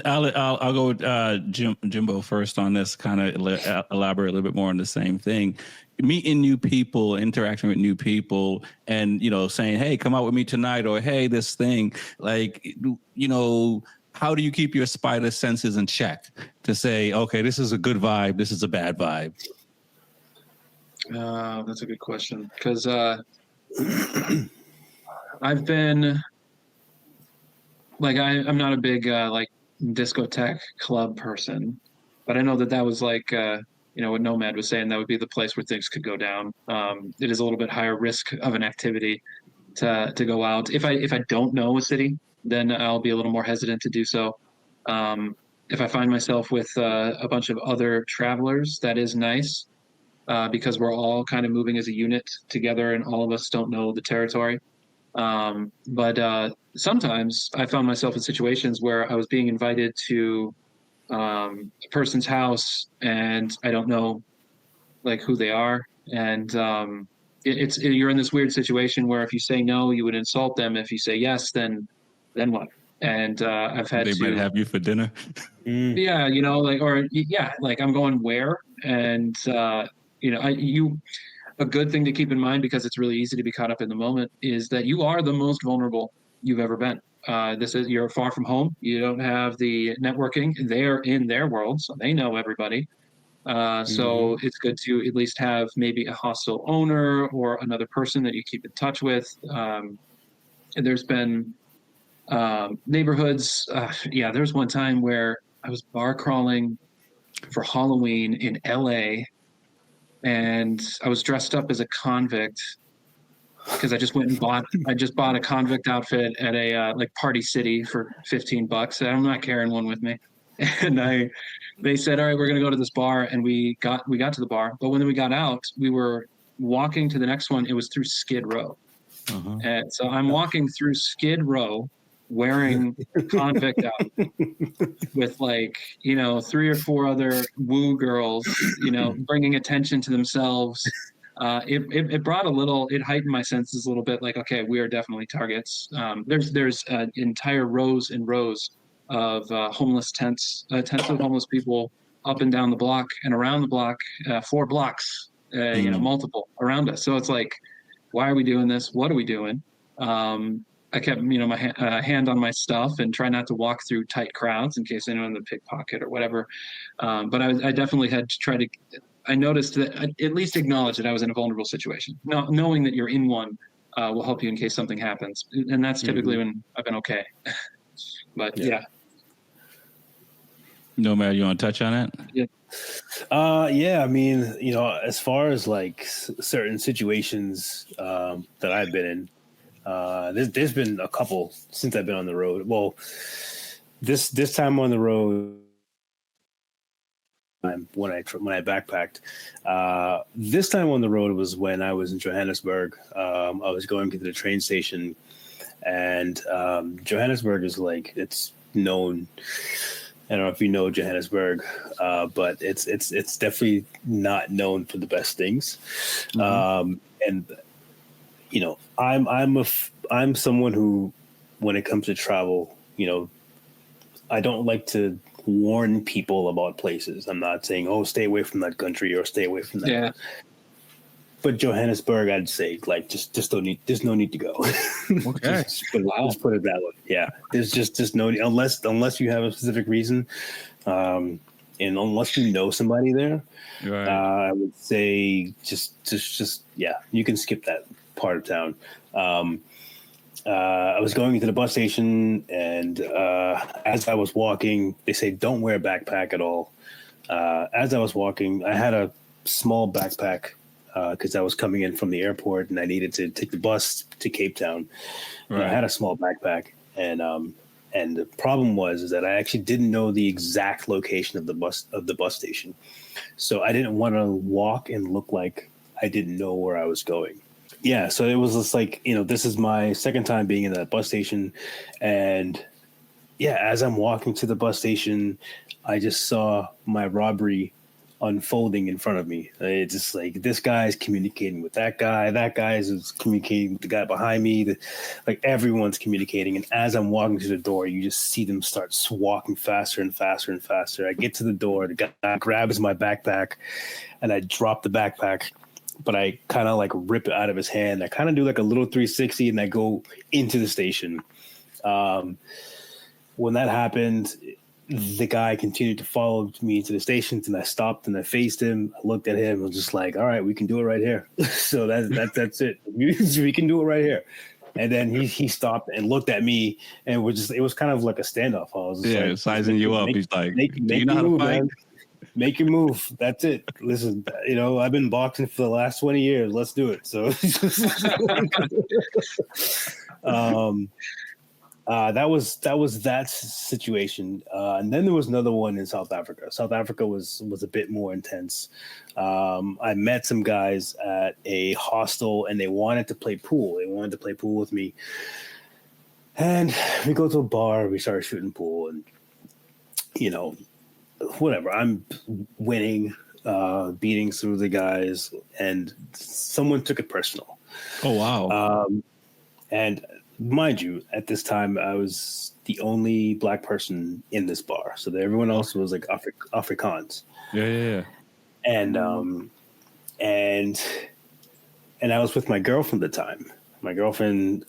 I'll go with Jimbo first on this, kind of elaborate a little bit more on the same thing. Meeting new people, interacting with new people, and saying, hey, come out with me tonight, or hey, this thing, like, how do you keep your spider senses in check to say, okay, this is a good vibe, this is a bad vibe? That's a good question, because I've been like, I'm not a big discotheque club person, but I know that was like what Nomad was saying, that would be the place where things could go down. It is a little bit higher risk of an activity to go out. If I don't know a city, then I'll be a little more hesitant to do so. If I find myself with a bunch of other travelers, that is nice, because we're all kind of moving as a unit together, and all of us don't know the territory. But sometimes I found myself in situations where I was being invited to a person's house, and I don't know like who they are, and you're in this weird situation where if you say no, you would insult them. If you say yes, then what? And I've had they might have you for dinner. Like I'm going where, and a good thing to keep in mind, because it's really easy to be caught up in the moment, is that you are the most vulnerable you've ever been. You're far from home. You don't have the networking. They're in their world, so they know everybody. So it's good to at least have maybe a hostel owner or another person that you keep in touch with. And there's been neighborhoods. There's one time where I was bar crawling for Halloween in LA, and I was dressed up as a convict because I just bought a convict outfit at a Party City for $15, and I'm not carrying one with me. And they said, all right, we're going to go to this bar, and we got to the bar. But when we got out, we were walking to the next one. It was through Skid Row. And so I'm walking through Skid Row wearing convict outfit with 3 or 4 other woo girls, bringing attention to themselves. It brought it heightened my senses a little bit. Like, okay, we are definitely targets. There's entire rows and rows of homeless tents of homeless people up and down the block and around the block, 4 blocks, multiple around us. So it's like, why are we doing this? What are we doing? I kept, my hand on my stuff and try not to walk through tight crowds in case anyone would pickpocket or whatever. But I definitely had to try to. I noticed that I at least acknowledge that I was in a vulnerable situation. Not knowing that you're in one will help you in case something happens. And that's typically when I've been okay. But yeah. No matter, you want to touch on it? Yeah. Yeah, I mean, you know, as far as like certain situations that I've been in, there's been a couple since I've been on the road. Well, this time on the road, when I backpacked, this time on the road was when I was in Johannesburg. I was going to the train station, and Johannesburg is like, it's known. I don't know if you know Johannesburg, but it's definitely not known for the best things. And you know, I'm someone who, when it comes to travel, you know, I don't like to warn people about places. I'm not saying, oh, stay away from that country or stay away from that. Yeah. But Johannesburg, I'd say, like, just don't need. There's no need to go. Okay. just put it that way. Yeah, there's just no need, unless you have a specific reason, and unless you know somebody there. Right. I would say just yeah, you can skip that part of town. I was going into the bus station, and as I was walking, they say don't wear a backpack at all. As I was walking, I had a small backpack because I was coming in from the airport and I needed to take the bus to Cape Town. Right. I had a small backpack, and the problem was that I actually didn't know the exact location of the bus station, so I didn't want to walk and look like I didn't know where I was going. Yeah, so it was just like, you know, this is my second time being in that bus station, and yeah, as I'm walking to the bus station, I just saw my robbery unfolding in front of me. It's just like, this guy's communicating with that guy is communicating with the guy behind me. Like, everyone's communicating, and as I'm walking to the door, you just see them start walking faster and faster and faster. I get to the door, the guy grabs my backpack, and I drop the backpack, but I kind of like rip it out of his hand. I kind of do like a little 360, and I go into the station. When that happened, the guy continued to follow me to the stations, and I stopped and I faced him. I looked at him. I was just like, all right, we can do it right here. So that's it. We can do it right here. And then he stopped and looked at me, and it was kind of like a standoff. I was just like, sizing you up. He's like, do you know how to fight? Man. Make your move. That's it. Listen, you know, I've been boxing for the last 20 years. Let's do it. So that was that situation. And then there was another one in South Africa. South Africa was a bit more intense. I met some guys at a hostel, and they wanted to play pool. They wanted to play pool with me. And we go to a bar, we started shooting pool, and, you know, whatever, I'm winning, beating through the guys, and someone took it personal. Oh, wow. And mind you, at this time, I was the only black person in this bar. So everyone else was like Afrikaans. Yeah. And I was with my girlfriend at the time. My girlfriend,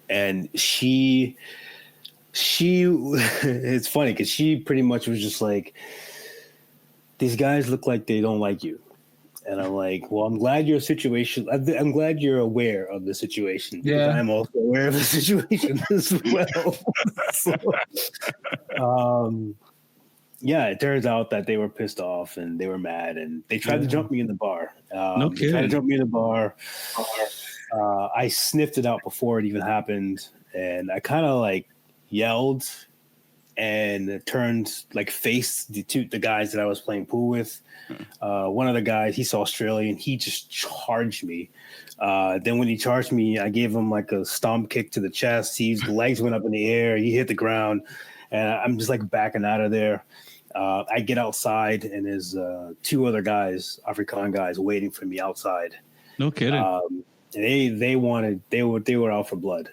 and she it's funny because she pretty much was just like, these guys look like they don't like you. And I'm like, well, I'm glad you're I'm glad you're aware of the situation. Yeah. I'm also aware of the situation as well. So, yeah, it turns out that they were pissed off and they were mad, and they tried to jump me in the bar. No kidding. They tried to jump me in the bar. I sniffed it out before it even happened, and I kind of like yelled and turned, like, faced the guys that I was playing pool with. One of the guys, he's Australian, he just charged me. Then when he charged me, I gave him like a stomp kick to the chest. His legs went up in the air, he hit the ground, and I'm just like backing out of there. I get outside, and there's two other guys, Afrikaan guys, waiting for me outside. No kidding. They were out for blood.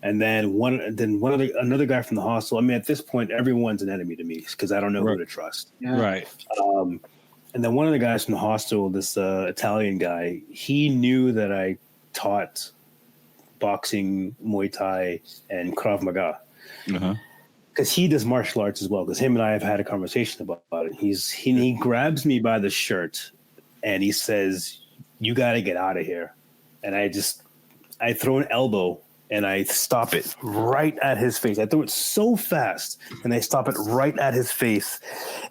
And then another guy from the hostel. I mean, at this point, everyone's an enemy to me because I don't know who to trust. Yeah. Right. And then one of the guys from the hostel, this Italian guy, he knew that I taught boxing, Muay Thai, and Krav Maga. Because he does martial arts as well. Because him and I have had a conversation about it. He grabs me by the shirt, and he says, "You got to get out of here." and I throw an elbow and I stop it right at his face. I throw it so fast and I stop it right at his face.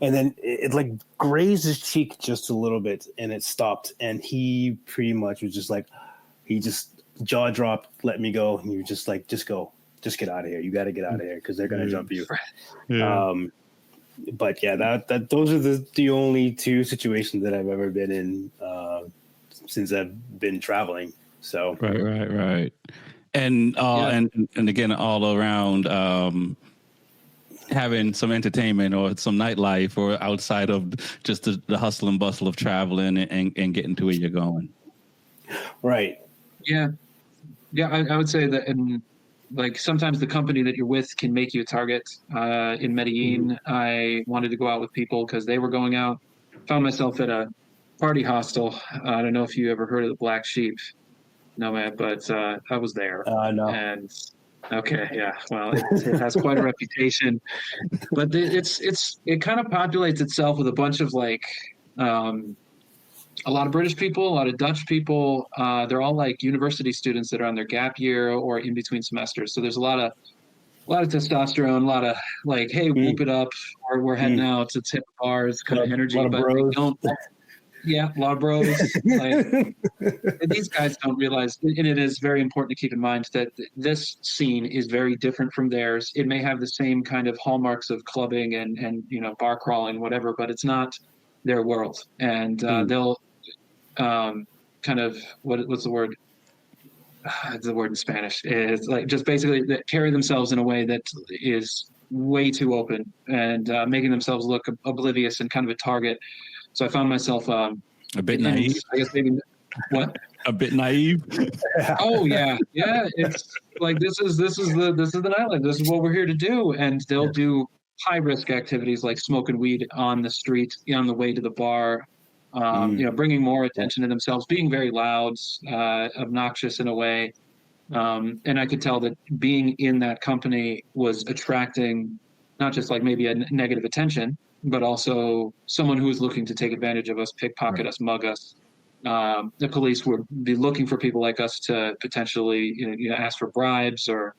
And then it like grazed his cheek just a little bit and it stopped. And he pretty much was just like, he just jaw dropped, let me go. And he was just like, just go, just get out of here. You got to get out of here because they're going to jump you. Yeah. But yeah, that those are the only two situations that I've ever been in since I've been traveling. So Right. And and again, all around having some entertainment or some nightlife or outside of just the hustle and bustle of traveling and getting to where you're going. Right. Yeah. I would say that, and like sometimes the company that you're with can make you a target. In Medellin, I wanted to go out with people because they were going out. Found myself at a party hostel. I don't know if you ever heard of the Black Sheep. No, man, but I was there. No. And okay, yeah. Well, it has quite a reputation, but it kind of populates itself with a bunch of like a lot of British people, a lot of Dutch people. They're all like university students that are on their gap year or in between semesters. So there's a lot of testosterone, a lot of like, hey, whoop it up, or we're heading out to tip bars kind of energy. But they don't. Yeah, a lot of bros. Like, these guys don't realize, and it is very important to keep in mind that this scene is very different from theirs. It may have the same kind of hallmarks of clubbing and bar crawling, whatever, but it's not their world. And they'll kind of what's the word? It's the word in Spanish. It's like just basically carry themselves in a way that is way too open and making themselves look oblivious and kind of a target. So I found myself a bit naive. I guess maybe what? A bit naive. Oh yeah. It's like this is the nightlife. This is what we're here to do, and they'll do high risk activities like smoking weed on the street on the way to the bar. Bringing more attention to themselves, being very loud, obnoxious in a way, and I could tell that being in that company was attracting not just like maybe a negative attention, but also someone who was looking to take advantage of us, pickpocket us, mug us. The police would be looking for people like us to potentially, ask for bribes or,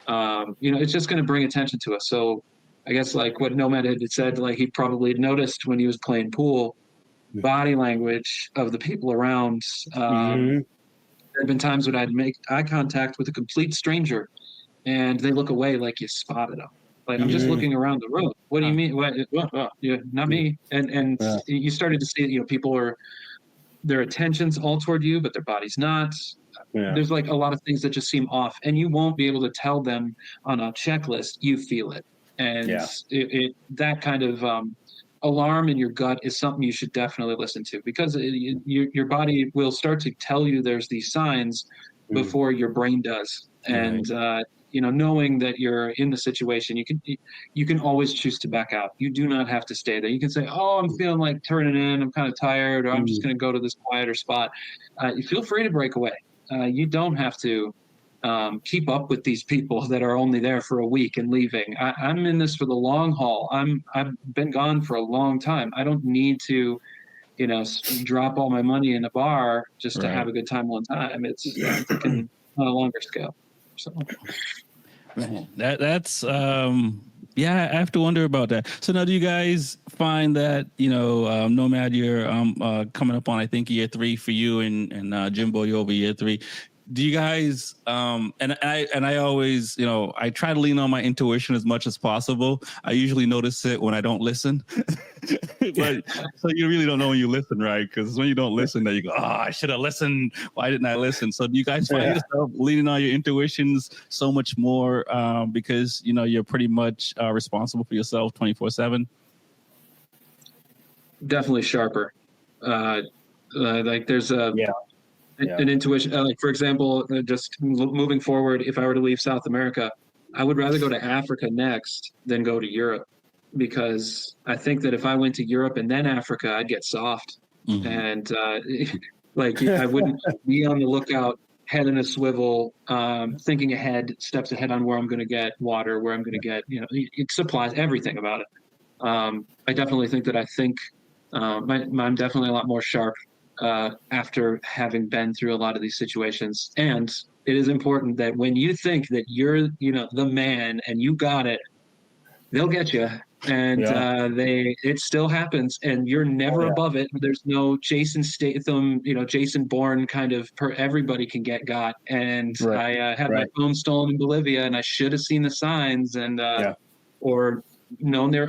it's just going to bring attention to us. So I guess like what Nomad had said, like he probably noticed when he was playing pool, body language of the people around. There have been times when I'd make eye contact with a complete stranger and they look away like you spotted them. Like, I'm just looking around the room. What do you mean? What? Yeah, not me. And you started to see, people are, their attention's all toward you, but their body's not. Yeah. There's like a lot of things that just seem off, and you won't be able to tell them on a checklist. You feel it, and that kind of alarm in your gut is something you should definitely listen to, because your body will start to tell you there's these signs before your brain does, and knowing that you're in the situation, you can always choose to back out. You do not have to stay there. You can say, "Oh, I'm feeling like turning in. I'm kind of tired, or I'm just going to go to this quieter spot." You feel free to break away. You don't have to keep up with these people that are only there for a week and leaving. I'm in this for the long haul. I've been gone for a long time. I don't need to, drop all my money in a bar just to have a good time one time. It's on a longer scale. So. Man, that's I have to wonder about that. So now, do you guys find that Nomad, you're coming up on I think year 3 for you, and Jimbo, you're over year 3. Do you guys and I always I try to lean on my intuition as much as possible. I usually notice it when I don't listen, but so you really don't know when you listen, right? Because when you don't listen, that you go, I should have listened. Why didn't I listen? So do you guys find yourself leaning on your intuitions so much more because you're pretty much responsible for yourself 24/7? Definitely sharper. Like there's an intuition, like for example, just moving forward, if I were to leave South America, I would rather go to Africa next than go to Europe, because I think that if I went to Europe and then Africa, I'd get soft. And like I wouldn't be on the lookout, head in a swivel, thinking ahead, steps ahead on where I'm going to get water, where I'm going to get, it supplies, everything about it. I definitely think that I'm definitely a lot more sharp after having been through a lot of these situations. And it is important that when you think that you're, the man and you got it, they'll get you. And Yeah. it still happens, and you're Oh, never yeah. above it. There's no Jason Statham, Jason Bourne kind of. Everybody can get got. And Right. I had my Right. phone stolen in Bolivia, and I should have seen the signs, and Yeah. or known there.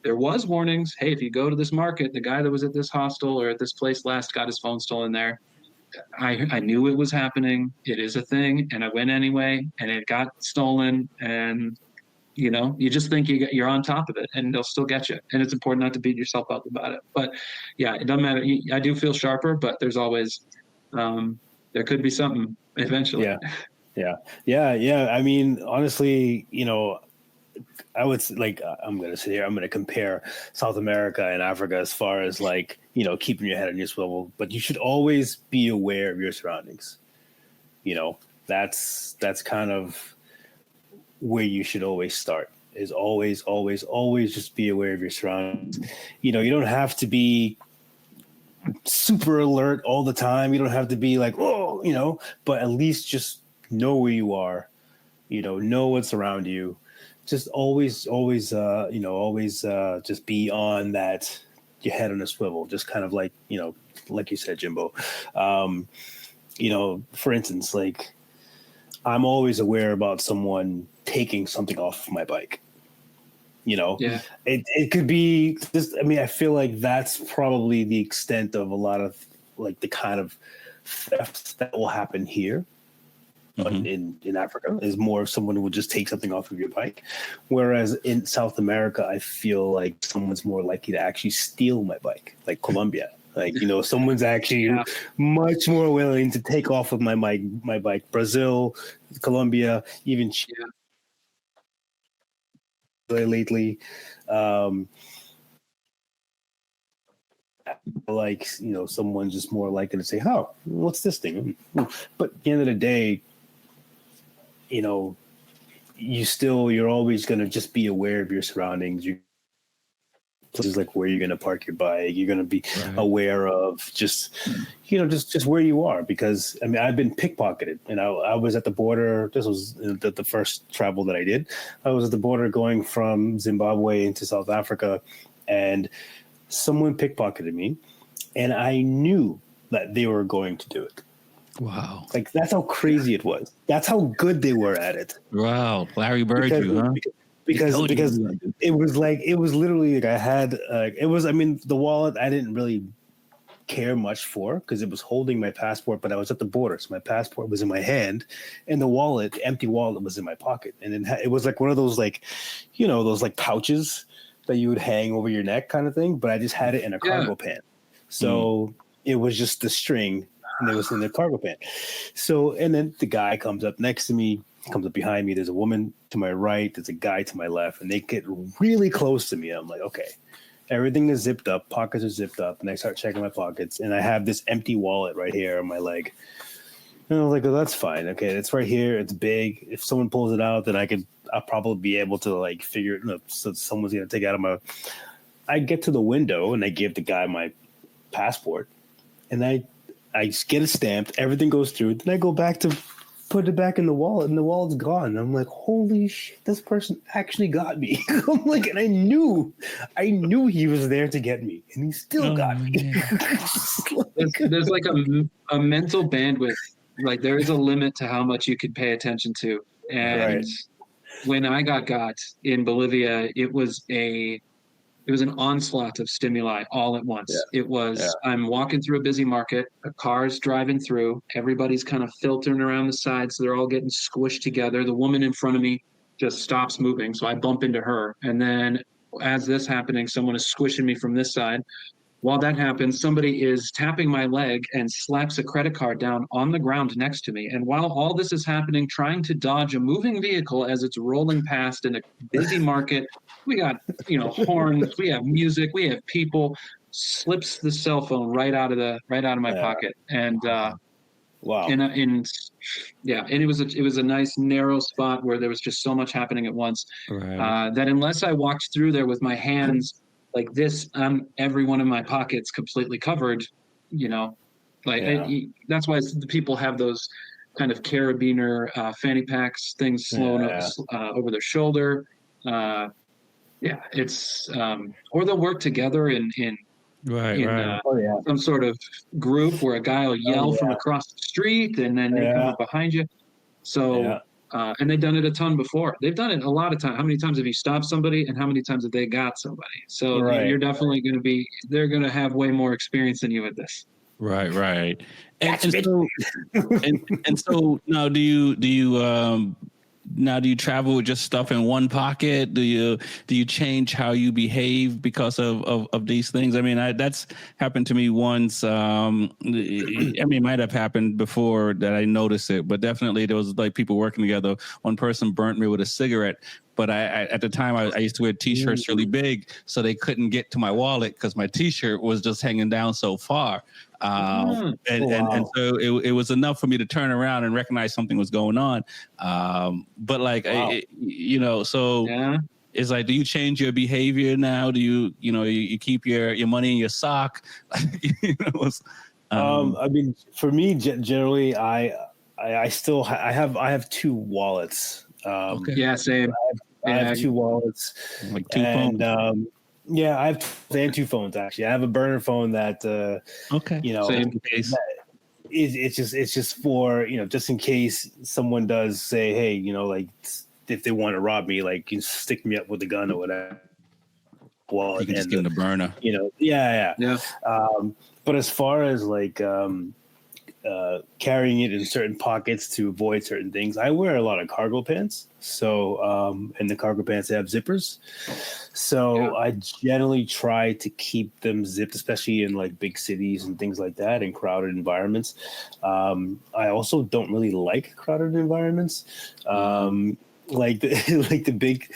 There was warnings. Hey, if you go to this market, the guy that was at this hostel or at this place last got his phone stolen there. I knew it was happening. It is a thing, and I went anyway, and it got stolen, and you just think you're on top of it, and they'll still get you. And it's important not to beat yourself up about it. But yeah, it doesn't matter. I do feel sharper, but there's always there could be something eventually. Yeah. I mean, honestly, I would like, I'm going to sit here, I'm going to compare South America and Africa as far as like, keeping your head on your swivel, but you should always be aware of your surroundings. That's kind of where you should always start, is always just be aware of your surroundings. You don't have to be super alert all the time. You don't have to be like, but at least just know where you are, know what's around you. Just always just be on that, your head on a swivel, just kind of like, like you said, Jimbo. For instance, like I'm always aware about someone taking something off of my bike. Yeah. It could be just, I mean, I feel like that's probably the extent of a lot of like the kind of thefts that will happen here. In Africa is more of someone who would just take something off of your bike. Whereas in South America, I feel like someone's more likely to actually steal my bike, like Colombia. Like, someone's actually much more willing to take off of my bike. Brazil, Colombia, even Chile lately. Like, someone's just more likely to say, "Oh, what's this thing?" But at the end of the day, you're always going to just be aware of your surroundings. Places like where you're going to park your bike, you're going to be aware of just where you are, because I mean, I've been pickpocketed, and I was at the border. This was the first travel that I did. I was at the border going from Zimbabwe into South Africa, and someone pickpocketed me, and I knew that they were going to do it. Wow. Like, that's how crazy it was. That's how good they were at it. Wow. Larry Bird, because it was literally like I had, the wallet I didn't really care much for, because it was holding my passport, but I was at the border. So my passport was in my hand, and the empty wallet was in my pocket. And it was like one of those, like, those like pouches that you would hang over your neck kind of thing. But I just had it in a cargo pant. So it was just the string, and it was in the cargo pant. So, and then the guy comes up next to me, comes up behind me. There's a woman to my right. There's a guy to my left, and they get really close to me. I'm like, okay, everything is zipped up. Pockets are zipped up. And I start checking my pockets, and I have this empty wallet right here on my leg. And I was like, oh, that's fine. Okay, it's right here. It's big. If someone pulls it out, then I'll probably be able to like figure it. So someone's going to take it out of my. I get to the window, and I give the guy my passport, and I get it stamped. Everything goes through. Then I go back to put it back in the wallet, and the wallet's gone. And I'm like, holy shit, this person actually got me. I'm like, and I knew he was there to get me, and he still got me. There's like a mental bandwidth. Like, there is a limit to how much you could pay attention to. And when I got in Bolivia, it was an onslaught of stimuli all at once. Yeah. It was, I'm walking through a busy market, a car's driving through, everybody's kind of filtering around the side, so they're all getting squished together. The woman in front of me just stops moving, so I bump into her. And then as this happening, someone is squishing me from this side. While that happens, somebody is tapping my leg and slaps a credit card down on the ground next to me. And while all this is happening, trying to dodge a moving vehicle as it's rolling past in a busy market, we got, horns, we have music, we have people, slips the cell phone right out of my pocket. And wow. And it was a nice narrow spot where there was just so much happening at once, that unless I walked through there with my hands like this, every one of my pockets completely covered, you know, like Yeah. that's why the people have those kind of carabiner fanny packs things slowing up Yeah. over their shoulder. Yeah, it's or they'll work together Right, in right. Oh yeah. some sort of group where a guy will Oh yell from yeah. across the street and then they come Yeah. up behind you. So, Yeah. and they've done it a ton before. They've done it a lot of times. How many times have you stopped somebody and how many times have they got somebody? So you're Right. definitely going to be, they're going to have way more experience than you at this. Right, right. And, Catch and me. so and so now do you travel with just stuff in one pocket? Do you change how you behave because of these things? I mean, that's happened to me once. I mean, it might have happened before that I noticed it, but definitely there was like people working together. One person burnt me with a cigarette, but I at the time I used to wear T-shirts really big, so they couldn't get to my wallet because my T-shirt was just hanging down so far. And so it was enough for me to turn around and recognize something was going on. But like, so Yeah. it's like, do you change your behavior now? Do you keep your money in your sock? I mean, for me, generally, I still I have two wallets. Okay. Yeah, same. I have two wallets, Like two phones. Yeah, I have two phones actually. I have a burner phone that Okay. Same. it's just for just in case someone does say, hey, like if they want to rob me, like you stick me up with a gun or whatever. You can just give them the burner. Yeah. Yeah. But as far as like carrying it in certain pockets to avoid certain things, I wear a lot of cargo pants. So and the cargo pants have zippers. So I generally try to keep them zipped, especially in like big cities and things like that, in crowded environments. I also don't really like crowded environments. Like the big,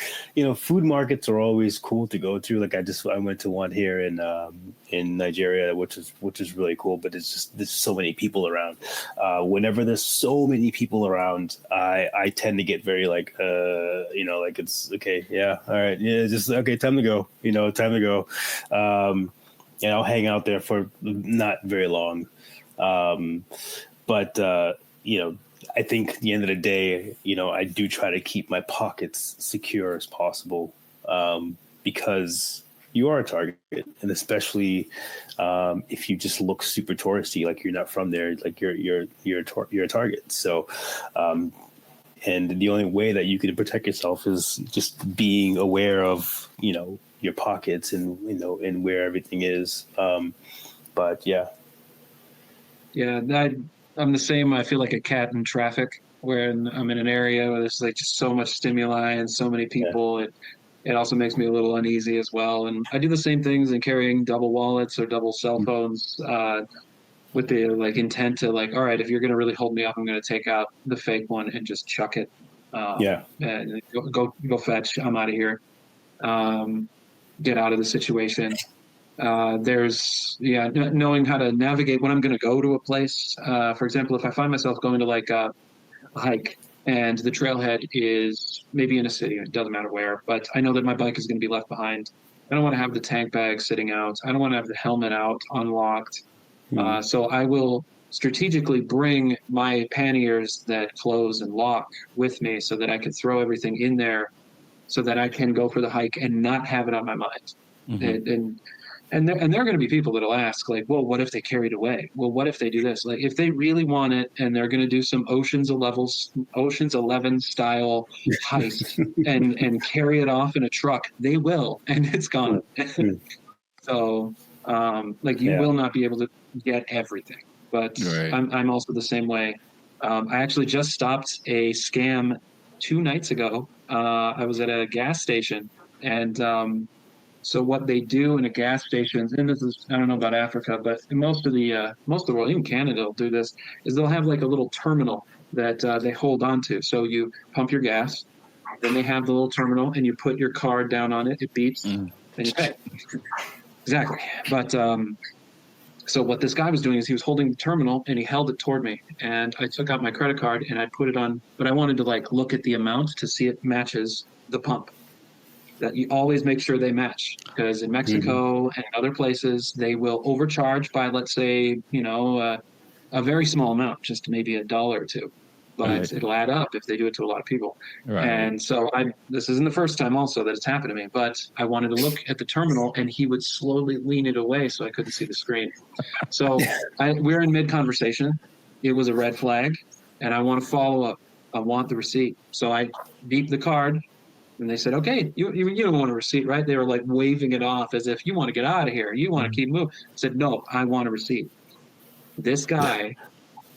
food markets are always cool to go to. Like I went to one here in Nigeria, which is really cool. But it's just there's so many people around. Whenever there's so many people around, I tend to get very like like it's okay, yeah, all right, yeah, just okay, time to go. Time to go. And I'll hang out there for not very long. But I think at the end of the day, I do try to keep my pockets secure as possible, because you are a target, and especially if you just look super touristy, like you're not from there, like you're a target. So, and the only way that you can protect yourself is just being aware of your pockets and and where everything is. But yeah. Yeah, I'm the same. I feel like a cat in traffic when I'm in an area where there's like just so much stimuli and so many people. It also makes me a little uneasy as well. And I do the same things in carrying double wallets or double cell phones with the like intent to like, all right, if you're going to really hold me up, I'm going to take out the fake one and just chuck it. And go fetch. I'm out of here. Get out of the situation. There's knowing how to navigate when I'm going to go to a place. For example, if I find myself going to like a hike and the trailhead is maybe in a city, it doesn't matter where, but I know that my bike is going to be left behind. I don't want to have the tank bag sitting out. I don't want to have the helmet out unlocked. So I will strategically bring my panniers that close and lock with me so that I can throw everything in there so that I can go for the hike and not have it on my mind. And there are going to be people that'll ask, like, well, what if they carry it away? Well, what if they do this? Like, if they really want it and they're going to do some Ocean's 11 style heist and carry it off in a truck, they will, and it's gone. So, you will not be able to get everything. But I'm also the same way. I actually just stopped a scam 2 nights ago. I was at a gas station, and so what they do in a gas station, and this is, I don't know about Africa, but in most of the world, even Canada will do this, is they'll have like a little terminal that they hold on to. So you pump your gas, then they have the little terminal, and you put your card down on it, it beeps, and you pay. Exactly. But so what this guy was doing is he was holding the terminal, and he held it toward me, and I took out my credit card, and I put it on, but I wanted to like look at the amount to see it matches the pump. that you always make sure they match, because in Mexico and other places, they will overcharge by, let's say, a very small amount, just maybe $1 or $2. But Right. it'll add up if they do it to a lot of people. Right. And so this isn't the first time also that it's happened to me, but I wanted to look at the terminal and he would slowly lean it away so I couldn't see the screen. So we're in mid-conversation. It was a red flag, and I want to follow up. I want the receipt. So I beeped the card, and they said, okay, you don't want a receipt, right? They were like waving it off as if you want to get out of here. You want to keep moving. I said, no, I want a receipt. This guy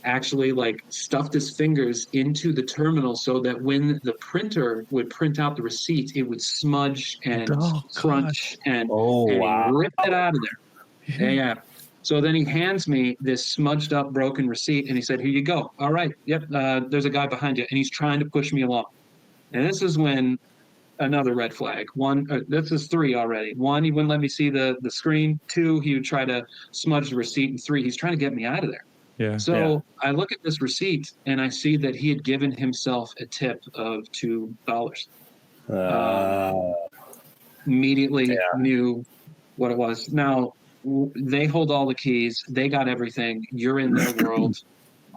actually like stuffed his fingers into the terminal so that when the printer would print out the receipt, it would smudge and crunch and he ripped it out of there. Yeah. So then he hands me this smudged up broken receipt and he said, here you go. All right. Yep. There's a guy behind you and he's trying to push me along. And this is when another red flag. This is 3 already. 1, he wouldn't let me see the screen. 2, he would try to smudge the receipt. And 3, he's trying to get me out of there. Yeah. So I look at this receipt and I see that he had given himself a tip of $2. Immediately knew what it was. Now, they hold all the keys. They got everything. You're in their world.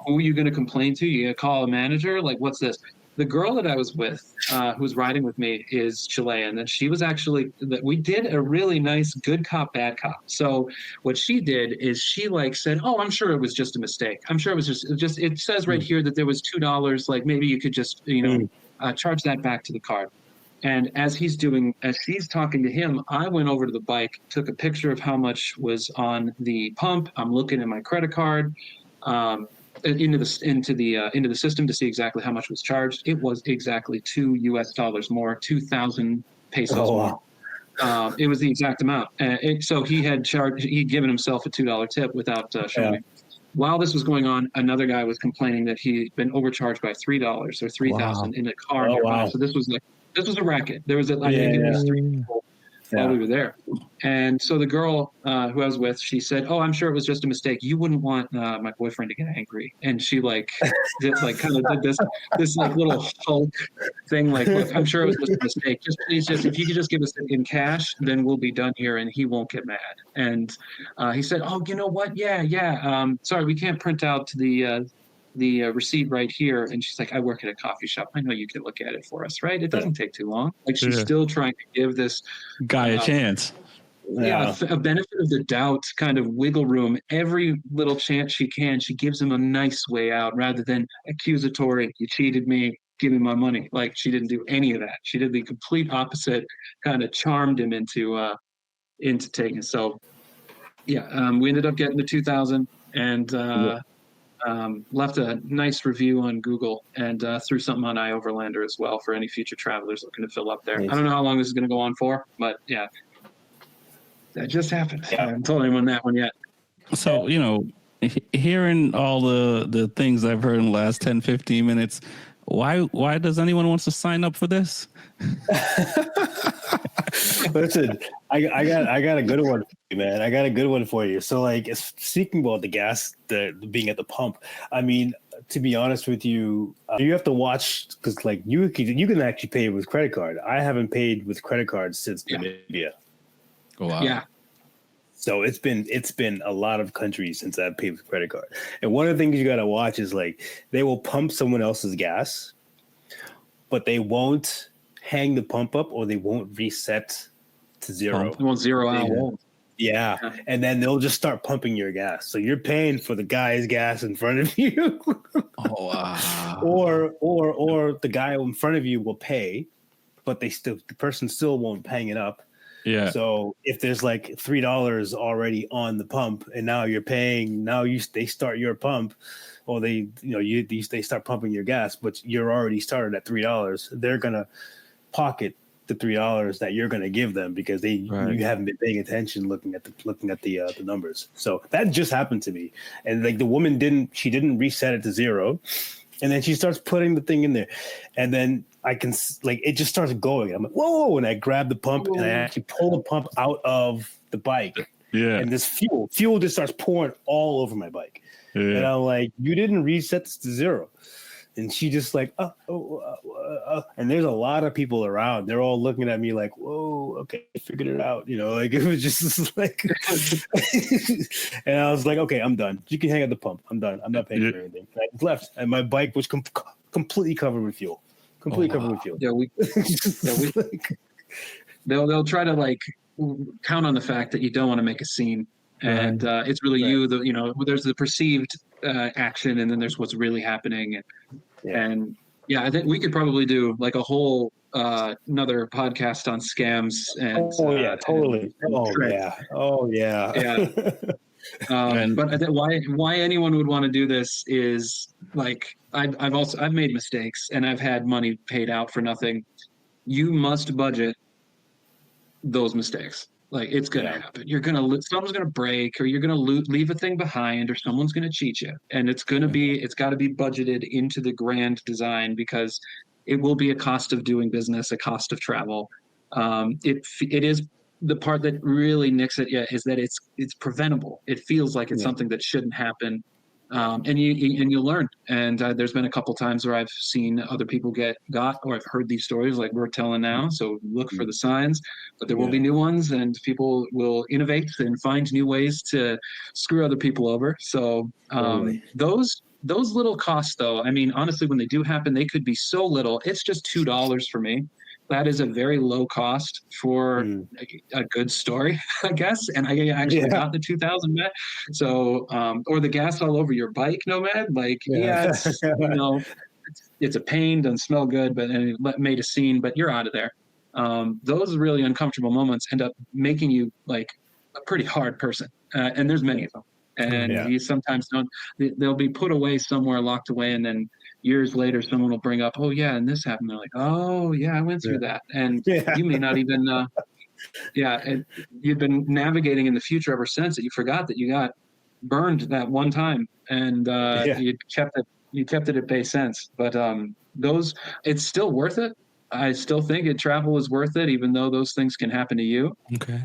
Who are you going to complain to? You going to call a manager? Like, what's this? The girl that I was with, who was riding with me, is Chilean, and she was actually that we did a really nice good cop, bad cop. So what she did is she like said, "Oh, I'm sure it was just a mistake. I'm sure it was just. It says right here that there was $2. Like maybe you could just charge that back to the card." And as she's talking to him, I went over to the bike, took a picture of how much was on the pump. I'm looking at my credit card. Into the system to see exactly how much was charged. It was exactly $2 more, 2,000 pesos more. It was the exact amount. So he'd given himself a $2 tip without showing me. While this was going on, another guy was complaining that he'd been overcharged by $3 or 3,000 in a car nearby. So this was a racket. There was at least 3 people while we were there. And so the girl who I was with, she said, "Oh, I'm sure it was just a mistake. You wouldn't want my boyfriend to get angry." And she did this like little Hulk thing. Like, "Look, I'm sure it was just a mistake. Please, if you could just give us it in cash, then we'll be done here and he won't get mad." And he said, "Oh, you know what? Yeah. Sorry, we can't print out the receipt right here." And she's like, "I work at a coffee shop. I know you can look at it for us, right? It doesn't take too long." Like she's still trying to give this guy a chance. A benefit of the doubt kind of wiggle room. Every little chance she can, she gives him a nice way out rather than accusatory. "You cheated me. Give me my money." Like she didn't do any of that. She did the complete opposite, kind of charmed him into taking. So we ended up getting the 2,000 and left a nice review on Google and threw something on iOverlander as well for any future travelers looking to fill up there. Nice. I don't know how long this is going to go on for, but yeah, that just happened. I haven't told anyone that one yet. So, hearing all the things I've heard in the last 10, 15 minutes, why does anyone want to sign up for this? Listen, I got a good one for you, man. I got a good one for you. So, like, speaking about the gas, being at the pump, I mean, to be honest with you, you have to watch because, like, you can actually pay with credit card. I haven't paid with credit cards since Namibia. Oh, wow. Yeah. So it's been a lot of countries since I've paid with credit card. And one of the things you got to watch is like they will pump someone else's gas, but they won't hang the pump up or they won't reset to zero. They won't zero out. Yeah. And then they'll just start pumping your gas. So you're paying for the guy's gas in front of you. Oh, wow. Or the guy in front of you will pay, but the person still won't hang it up. Yeah. So if there's like $3 already on the pump, and now you're paying, they start your pump, or they start pumping your gas, but you're already started at $3. They're gonna pocket the $3 that you're gonna give them because you haven't been paying attention, looking at the numbers. So that just happened to me, and like the woman didn't reset it to zero, and then she starts putting the thing in there, and then I can it just starts going. I'm like, whoa! And I grab the pump and I actually pull the pump out of the bike. Yeah. And this fuel just starts pouring all over my bike. Yeah. And I'm like, you didn't reset this to zero. And she just like, and there's a lot of people around. They're all looking at me like, whoa, okay, figured it out. Like it was just like, and I was like, okay, I'm done. You can hang out the pump. I'm done. I'm not paying for anything. And I just left, and my bike was completely covered with fuel. Completely covered with fuel. Yeah, they'll try to like count on the fact that you don't want to make a scene, and it's really you. There's the perceived action, and then there's what's really happening, and I think we could probably do like a whole another podcast on scams. And totally. But I think why anyone would want to do this is like I've made mistakes and I've had money paid out for nothing. You must budget those mistakes. Like it's gonna happen. Someone's gonna break, or you're gonna leave a thing behind, or someone's gonna cheat you, and it's got to be budgeted into the grand design, because it will be a cost of doing business, a cost of travel. It is the part that really nicks it. Is that it's preventable. It feels like it's something that shouldn't happen. And you learn. And there's been a couple times where I've seen other people got, or I've heard these stories like we're telling now. So look for the signs, but there will be new ones, and people will innovate and find new ways to screw other people over. So those little costs, though, I mean, honestly, when they do happen, they could be so little. It's just $2 for me. That is a very low cost for a good story, I guess. And I actually got the 2000 back. So, or the gas all over your bike, Nomad. Like, it's, it's a pain, doesn't smell good, but and it made a scene, but you're out of there. Those really uncomfortable moments end up making you like a pretty hard person. And there's many of them. And you sometimes don't, they'll be put away somewhere, locked away, and then years later, someone will bring up, oh yeah, and this happened. They're like, oh yeah, I went through that. And you may not even, and you've been navigating in the future ever since, that you forgot that you got burned that one time, and you kept it at bay since. But it's still worth it. I still think travel is worth it, even though those things can happen to you. Okay.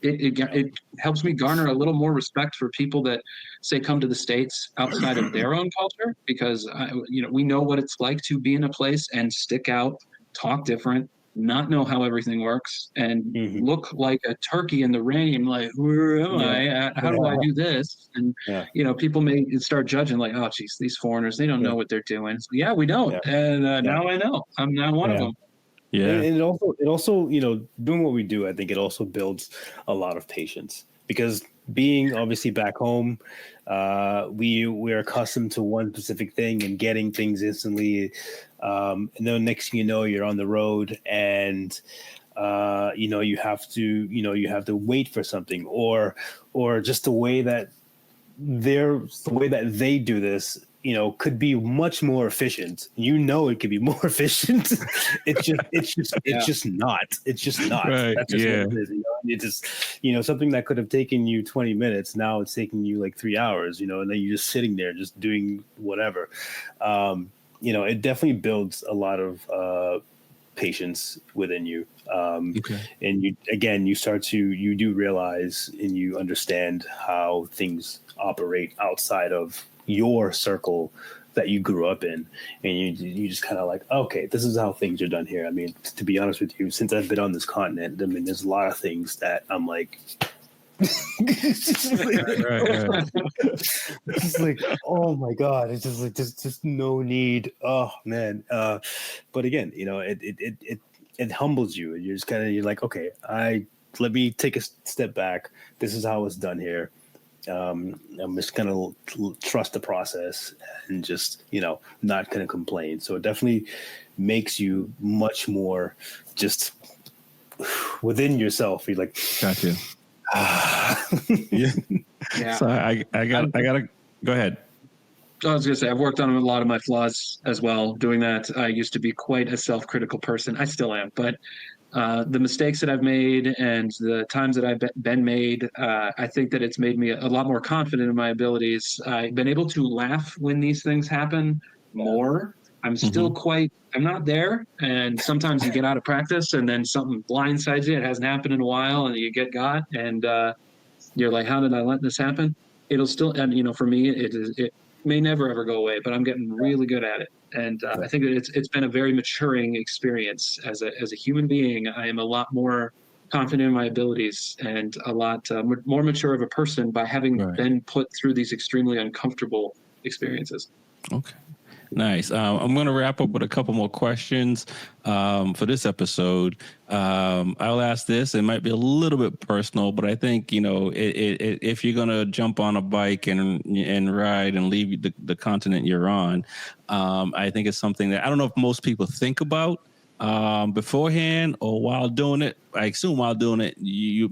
It helps me garner a little more respect for people that say come to the States outside of their own culture, because we know what it's like to be in a place and stick out, talk different, not know how everything works, and look like a turkey in the rain. Like, where am I? How do I do this? And people may start judging, like, oh, geez, these foreigners, they don't know what they're doing. So, we don't, and now I know. I'm now one of them. Yeah, and it also doing what we do, I think it also builds a lot of patience, because being obviously back home, we're accustomed to one specific thing and getting things instantly, and then next thing you know, you're on the road, and you have to wait for something, or just the way that they do this could be much more efficient. It could be more efficient. It's just not. Right. That's just what it is. It's just, something that could have taken you 20 minutes. Now it's taking you like 3 hours, and then you're just sitting there just doing whatever. It definitely builds a lot of patience within you. And you do realize and you understand how things operate outside of your circle that you grew up in, and you just kind of like, okay, this is how things are done here. I mean, to be honest with you, since I've been on this continent, I mean, there's a lot of things that I'm like, it's like, oh my god, it's just like just no need. Oh man, but again, it humbles you, and you're like, okay, let me take a step back. This is how it's done here. I'm just gonna trust the process and just not gonna complain. So it definitely makes you much more just within yourself. You're like, gotcha. So I gotta go ahead. I was gonna say, I've worked on a lot of my flaws as well. Doing that, I used to be quite a self-critical person. I still am, but the mistakes that I've made and the times that I've been made, I think that it's made me a lot more confident in my abilities. I've been able to laugh when these things happen more. I'm still I'm not there. And sometimes you get out of practice and then something blindsides you. It hasn't happened in a while, and you get got, and you're like, how did I let this happen? It'll still, and for me, it may never ever go away, but I'm getting really good at it. And I think that it's been a very maturing experience as a human being. I am a lot more confident in my abilities and a lot more mature of a person by having Right. been put through these extremely uncomfortable experiences. Okay. Nice. I'm going to wrap up with a couple more questions for this episode. I'll ask this. It might be a little bit personal, but I think, if you're going to jump on a bike and ride and leave the continent you're on, I think it's something that I don't know if most people think about beforehand or while doing it. I assume while doing it, you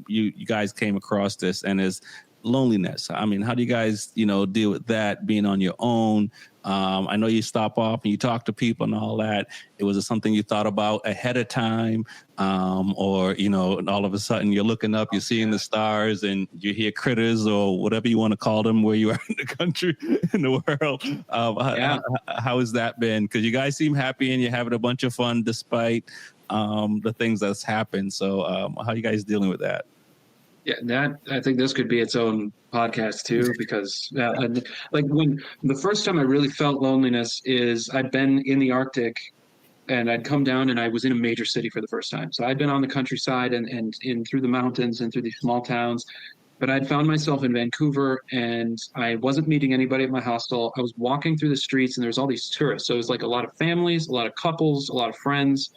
guys came across this, and is loneliness. I mean, how do you guys, deal with that being on your own? I know you stop off and you talk to people and all that. It was something you thought about ahead of time, or and all of a sudden you're looking up, you're seeing the stars, and you hear critters or whatever you want to call them where you are in the country, in the world. How has that been? Because you guys seem happy and you're having a bunch of fun despite the things that's happened. So how are you guys dealing with that? Yeah, I think this could be its own podcast too, because like when the first time I really felt loneliness is I'd been in the Arctic and I'd come down and I was in a major city for the first time. So I'd been on the countryside and in through the mountains and through these small towns, but I'd found myself in Vancouver and I wasn't meeting anybody at my hostel. I was walking through the streets and there was all these tourists. So it was like a lot of families, a lot of couples, a lot of friends.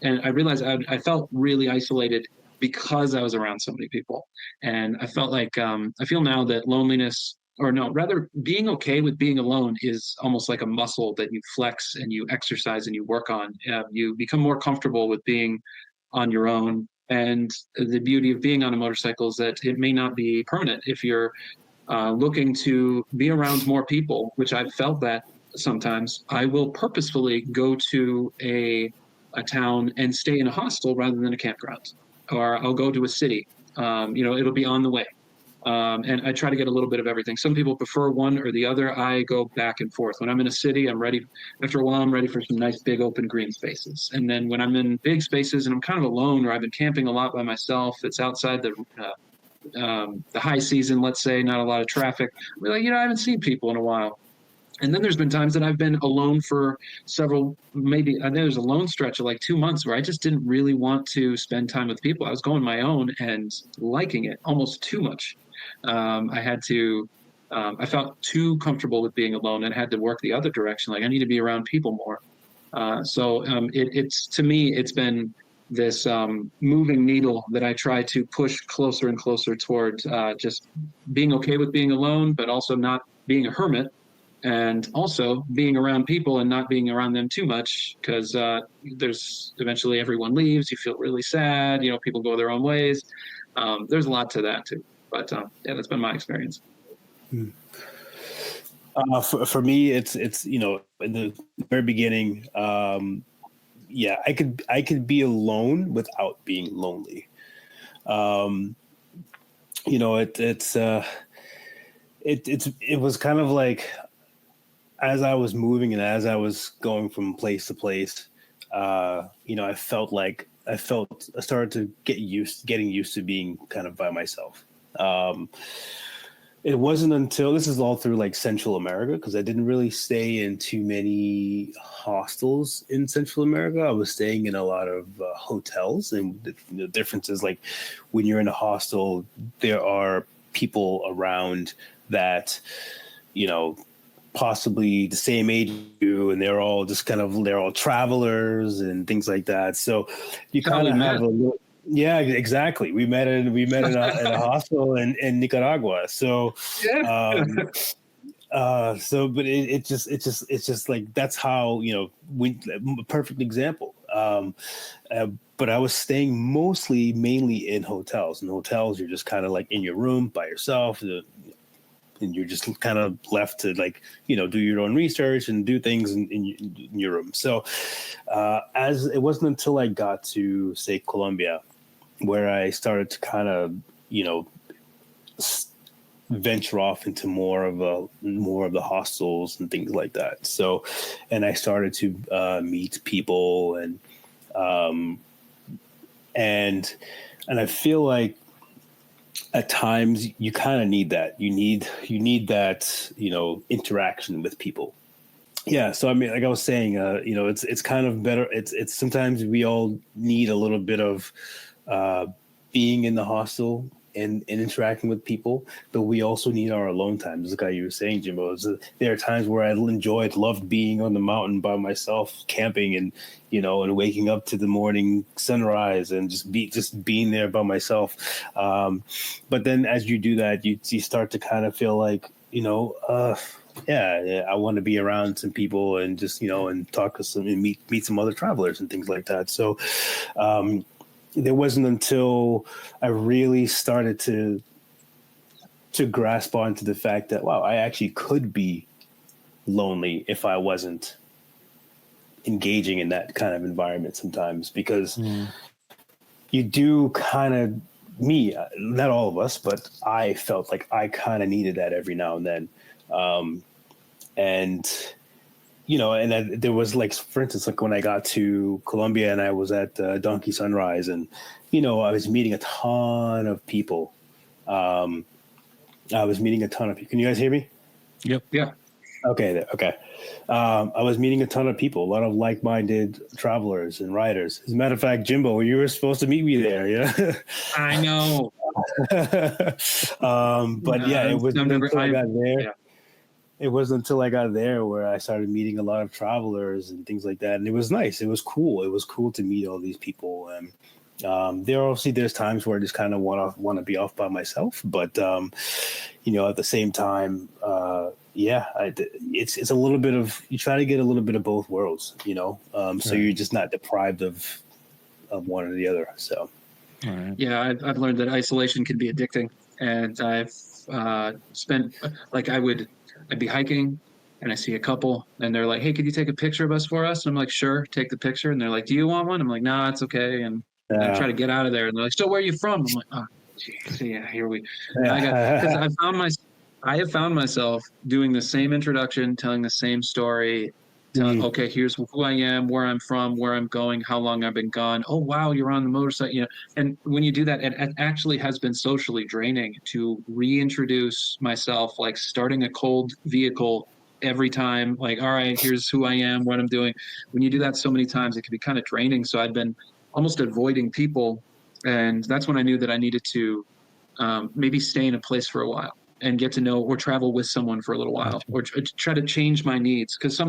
And I realized I felt really isolated because I was around so many people. And I felt like I feel now that loneliness, or no, rather being okay with being alone is almost like a muscle that you flex and you exercise and you work on. You become more comfortable with being on your own. And the beauty of being on a motorcycle is that it may not be permanent. If you're looking to be around more people, which I've felt that sometimes, I will purposefully go to a town and stay in a hostel rather than a campground. Or I'll go to a city. It'll be on the way. And I try to get a little bit of everything. Some people prefer one or the other. I go back and forth. When I'm in a city, I'm ready. After a while, I'm ready for some nice big open green spaces. And then when I'm in big spaces and I'm kind of alone, or I've been camping a lot by myself, it's outside the high season, let's say, not a lot of traffic. We're like, I haven't seen people in a while. And then there's been times that I've been alone for maybe I know there's a lone stretch of like 2 months where I just didn't really want to spend time with people. I was going my own and liking it almost too much. I felt too comfortable with being alone and had to work the other direction. Like I need to be around people more. It's to me, it's been this moving needle that I try to push closer and closer toward just being okay with being alone, but also not being a hermit. And also being around people and not being around them too much, because there's eventually everyone leaves. You feel really sad. People go their own ways. There's a lot to that too. But that's been my experience. For me, it's in the very beginning. I could be alone without being lonely. It was kind of like, as I was moving and as I was going from place to place, I started to getting used to being kind of by myself. It wasn't until this is all through like Central America, because I didn't really stay in too many hostels in Central America. I was staying in a lot of hotels, and the difference is like when you're in a hostel, there are people around that, possibly the same age as you, and they're all travelers and things like that. So you kind of have a little, yeah, exactly. We met in a hostel in Nicaragua. So, but it's just like, that's how, perfect example. But I was staying mainly in hotels. In hotels, you're just kind of like in your room by yourself. And you're just kind of left to do your own research and do things in your room. So as it wasn't until I got to, say, Colombia, where I started to kind of, venture off into more of the hostels and things like that. So, and I started to meet people and I feel like, at times you kind of need that. You need that, interaction with people. Yeah, so I mean, like I was saying, it's kind of better. It's sometimes we all need a little bit of uh, being in the hostel and interacting with people, but we also need our alone time. Just like you were saying, Jimbo, there are times where I loved being on the mountain by myself, camping, and and waking up to the morning sunrise and just being there by myself. But then as you do that, you start to kind of feel like yeah, I want to be around some people and just and talk to some and meet some other travelers and things like that. So there wasn't until I really started to grasp onto the fact that wow, I actually could be lonely if I wasn't engaging in that kind of environment sometimes, because you do kind of not all of us, but I felt like I kind of needed that every now and then. And there was, like, for instance, like when I got to Colombia and I was at Donkey Sunrise, and I was meeting a ton of people. Can you guys hear me? Yep. Yeah. Okay. Okay. I was meeting a ton of people, a lot of like-minded travelers and riders. As a matter of fact, Jimbo, you were supposed to meet me there. Yeah. I know. But yeah, it was until I got there. Yeah. It wasn't until I got there where I started meeting a lot of travelers and things like that. And it was nice. It was cool. It was cool to meet all these people. And there's times where I just kind of want to be off by myself. But, at the same time, it's a little bit of, you try to get a little bit of both worlds, so you're just not deprived of one or the other. So, Right. Yeah, I've learned that isolation can be addicting, and I've spent like I'd be hiking and I see a couple and they're like, "Hey, could you take a picture of us for us?" And I'm like, "Sure, take the picture." And they're like, "Do you want one?" I'm like, "Nah, it's okay." And I try to get out of there, and they're like, "So where are you from?" I'm like, "Oh, geez, yeah, here we." Because I have found myself doing the same introduction, telling the same story, telling, okay, here's who I am, where I'm from, where I'm going, how long I've been gone. Oh, wow, you're on the motorcycle. And when you do that, it actually has been socially draining to reintroduce myself, like starting a cold vehicle every time. Like, all right, here's who I am, what I'm doing. When you do that so many times, it can be kind of draining. So I'd been almost avoiding people. And that's when I knew that I needed to maybe stay in a place for a while and get to know or travel with someone for a little while, or try to change my needs, because I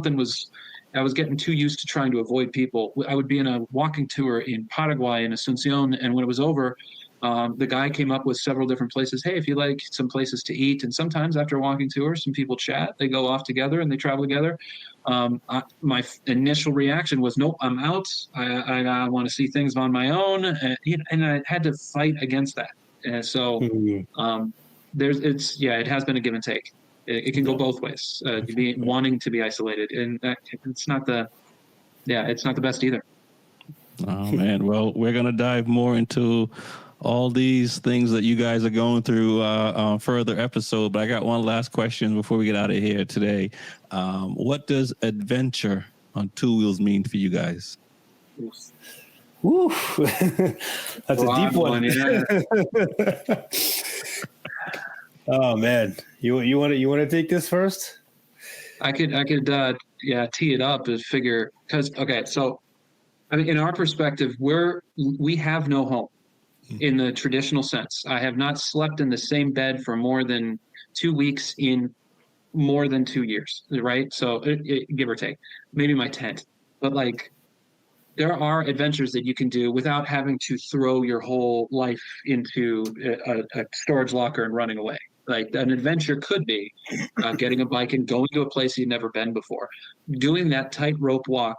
was getting too used to trying to avoid people. I would be in a walking tour in Paraguay, in Asuncion, and when it was over, the guy came up with several different places. Hey, if you like some places to eat, and sometimes after a walking tour, some people chat, they go off together and they travel together. My initial reaction was, nope, I'm out. I want to see things on my own, and I had to fight against that. And so, it has been a give and take. It can go both ways. Wanting to be isolated, and it's not the best either. Oh man, well, we're gonna dive more into all these things that you guys are going through on further episode. But I got one last question before we get out of here today. What does adventure on two wheels mean for you guys? Woo. That's a deep one. Yeah. Oh man, you want to take this first? I could tee it up and figure, because okay, so I mean, in our perspective, we have no home in the traditional sense. I have not slept in the same bed for more than 2 weeks in more than 2 years, right? So give or take, maybe my tent, but like, there are adventures that you can do without having to throw your whole life into a storage locker and running away. Like, an adventure could be getting a bike and going to a place you've never been before, doing that tightrope walk,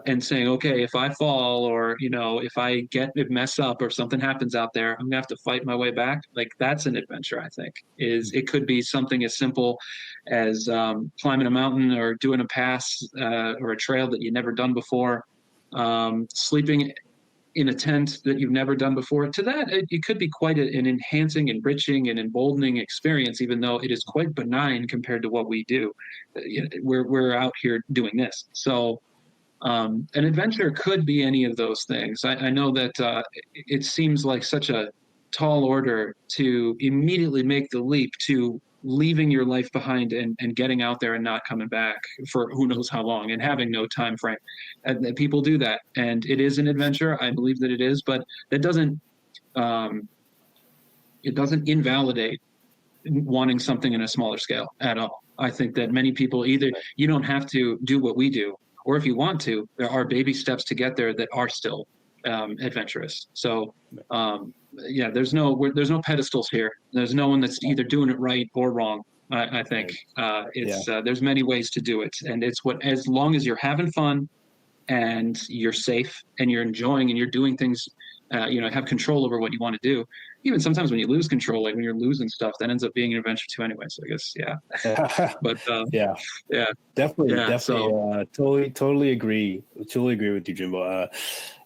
and saying, okay, if I fall, or if I mess up or something happens out there, I'm gonna have to fight my way back. Like, that's an adventure. I think it could be something as simple as climbing a mountain or doing a pass or a trail that you've never done before. Sleeping in a tent that you've never done before. To that, it could be quite an enhancing, enriching, and emboldening experience, even though it is quite benign compared to what we do. We're out here doing this. So an adventure could be any of those things. I know that it seems like such a tall order to immediately make the leap to leaving your life behind and getting out there and not coming back for who knows how long and having no time frame. And people do that, and it is an adventure. I believe that it is, but that doesn't it doesn't invalidate wanting something in a smaller scale at all. I think that many people, either you don't have to do what we do, or if you want to, there are baby steps to get there that are still adventurous. So yeah, there's no pedestals here. There's no one that's either doing it right or wrong. I think there's many ways to do it, and it's as long as you're having fun and you're safe and you're enjoying and you're doing things, have control over what you want to do. Even sometimes when you lose control, like when you're losing stuff, that ends up being an adventure too anyway. So I guess, but definitely. So, totally agree. Totally agree with you, Jimbo.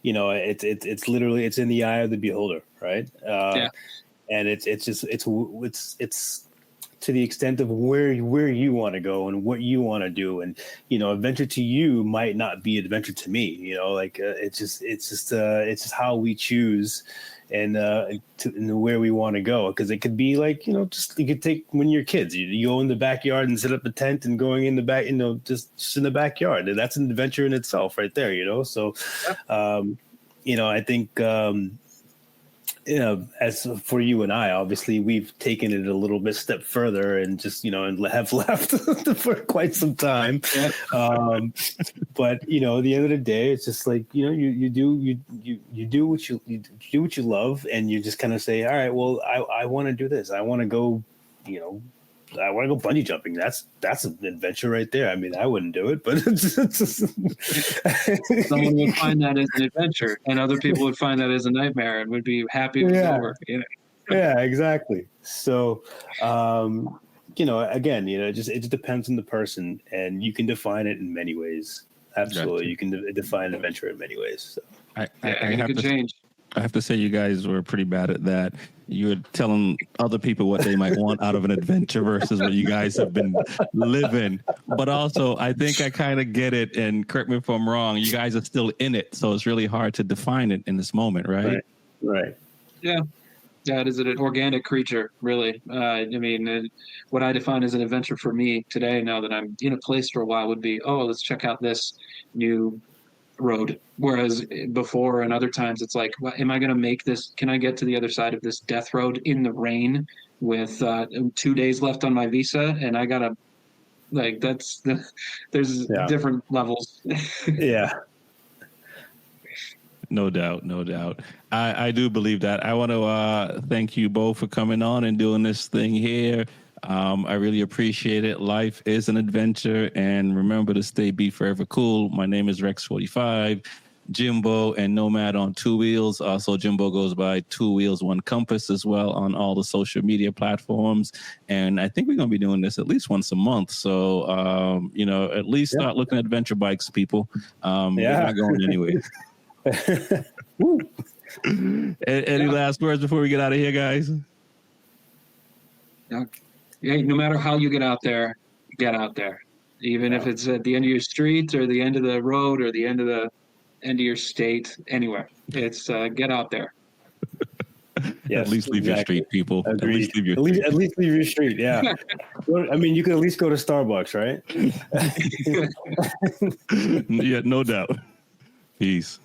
It's literally, it's in the eye of the beholder, right? And it's to the extent of where you want to go and what you want to do, and adventure to you might not be adventure to me. It's just how we choose and where we want to go, because it could be like you could take when you're kids, you go in the backyard and set up a tent and going in the back, just in the backyard, and that's an adventure in itself right there. So I think as for you and I, obviously we've taken it a little bit step further and just, and have left for quite some time. Yeah. But at the end of the day, it's just like, you do what you love, and you just kind of say, all right, well, I want to do this. I want to go, I want to go bungee jumping. That's an adventure right there. I mean, I wouldn't do it, but someone would find that as an adventure, and other people would find that as a nightmare and would be happy it was over. Yeah, exactly. So, again, it just depends on the person, and you can define it in many ways. Absolutely, you can define adventure in many ways. So. I have to say, you guys were pretty bad at that. You were telling other people what they might want out of an adventure versus what you guys have been living. But also, I think I kind of get it, and correct me if I'm wrong, you guys are still in it, so it's really hard to define it in this moment, right? Right. Yeah. Yeah, it is an organic creature, really. What I define as an adventure for me today, now that I'm in a place for a while, would be, let's check out this new road. Whereas before and other times, it's like, am I going to make this? Can I get to the other side of this death road in the rain with 2 days left on my visa? And I got to, there's different levels. Yeah. No doubt. I do believe that. I want to thank you both for coming on and doing this thing here. I really appreciate it. Life is an adventure, and remember to stay B4evaKool. My name is Rex45, Jimbo, and Nomad on 2 Wheels. Also, Jimbo goes by 2 Wheels 1 Compass as well on all the social media platforms. And I think we're going to be doing this at least once a month. So, at least start looking at adventure bikes, people. We're not going anywhere. Any last words before we get out of here, guys? Hey, no matter how you get out there, even if it's at the end of your street or the end of the road or the end of your state, anywhere. It's get out there. Yes, at least leave your street, people. Agreed. At least leave your street. Yeah. I mean, you can at least go to Starbucks, right? Yeah, no doubt. Peace.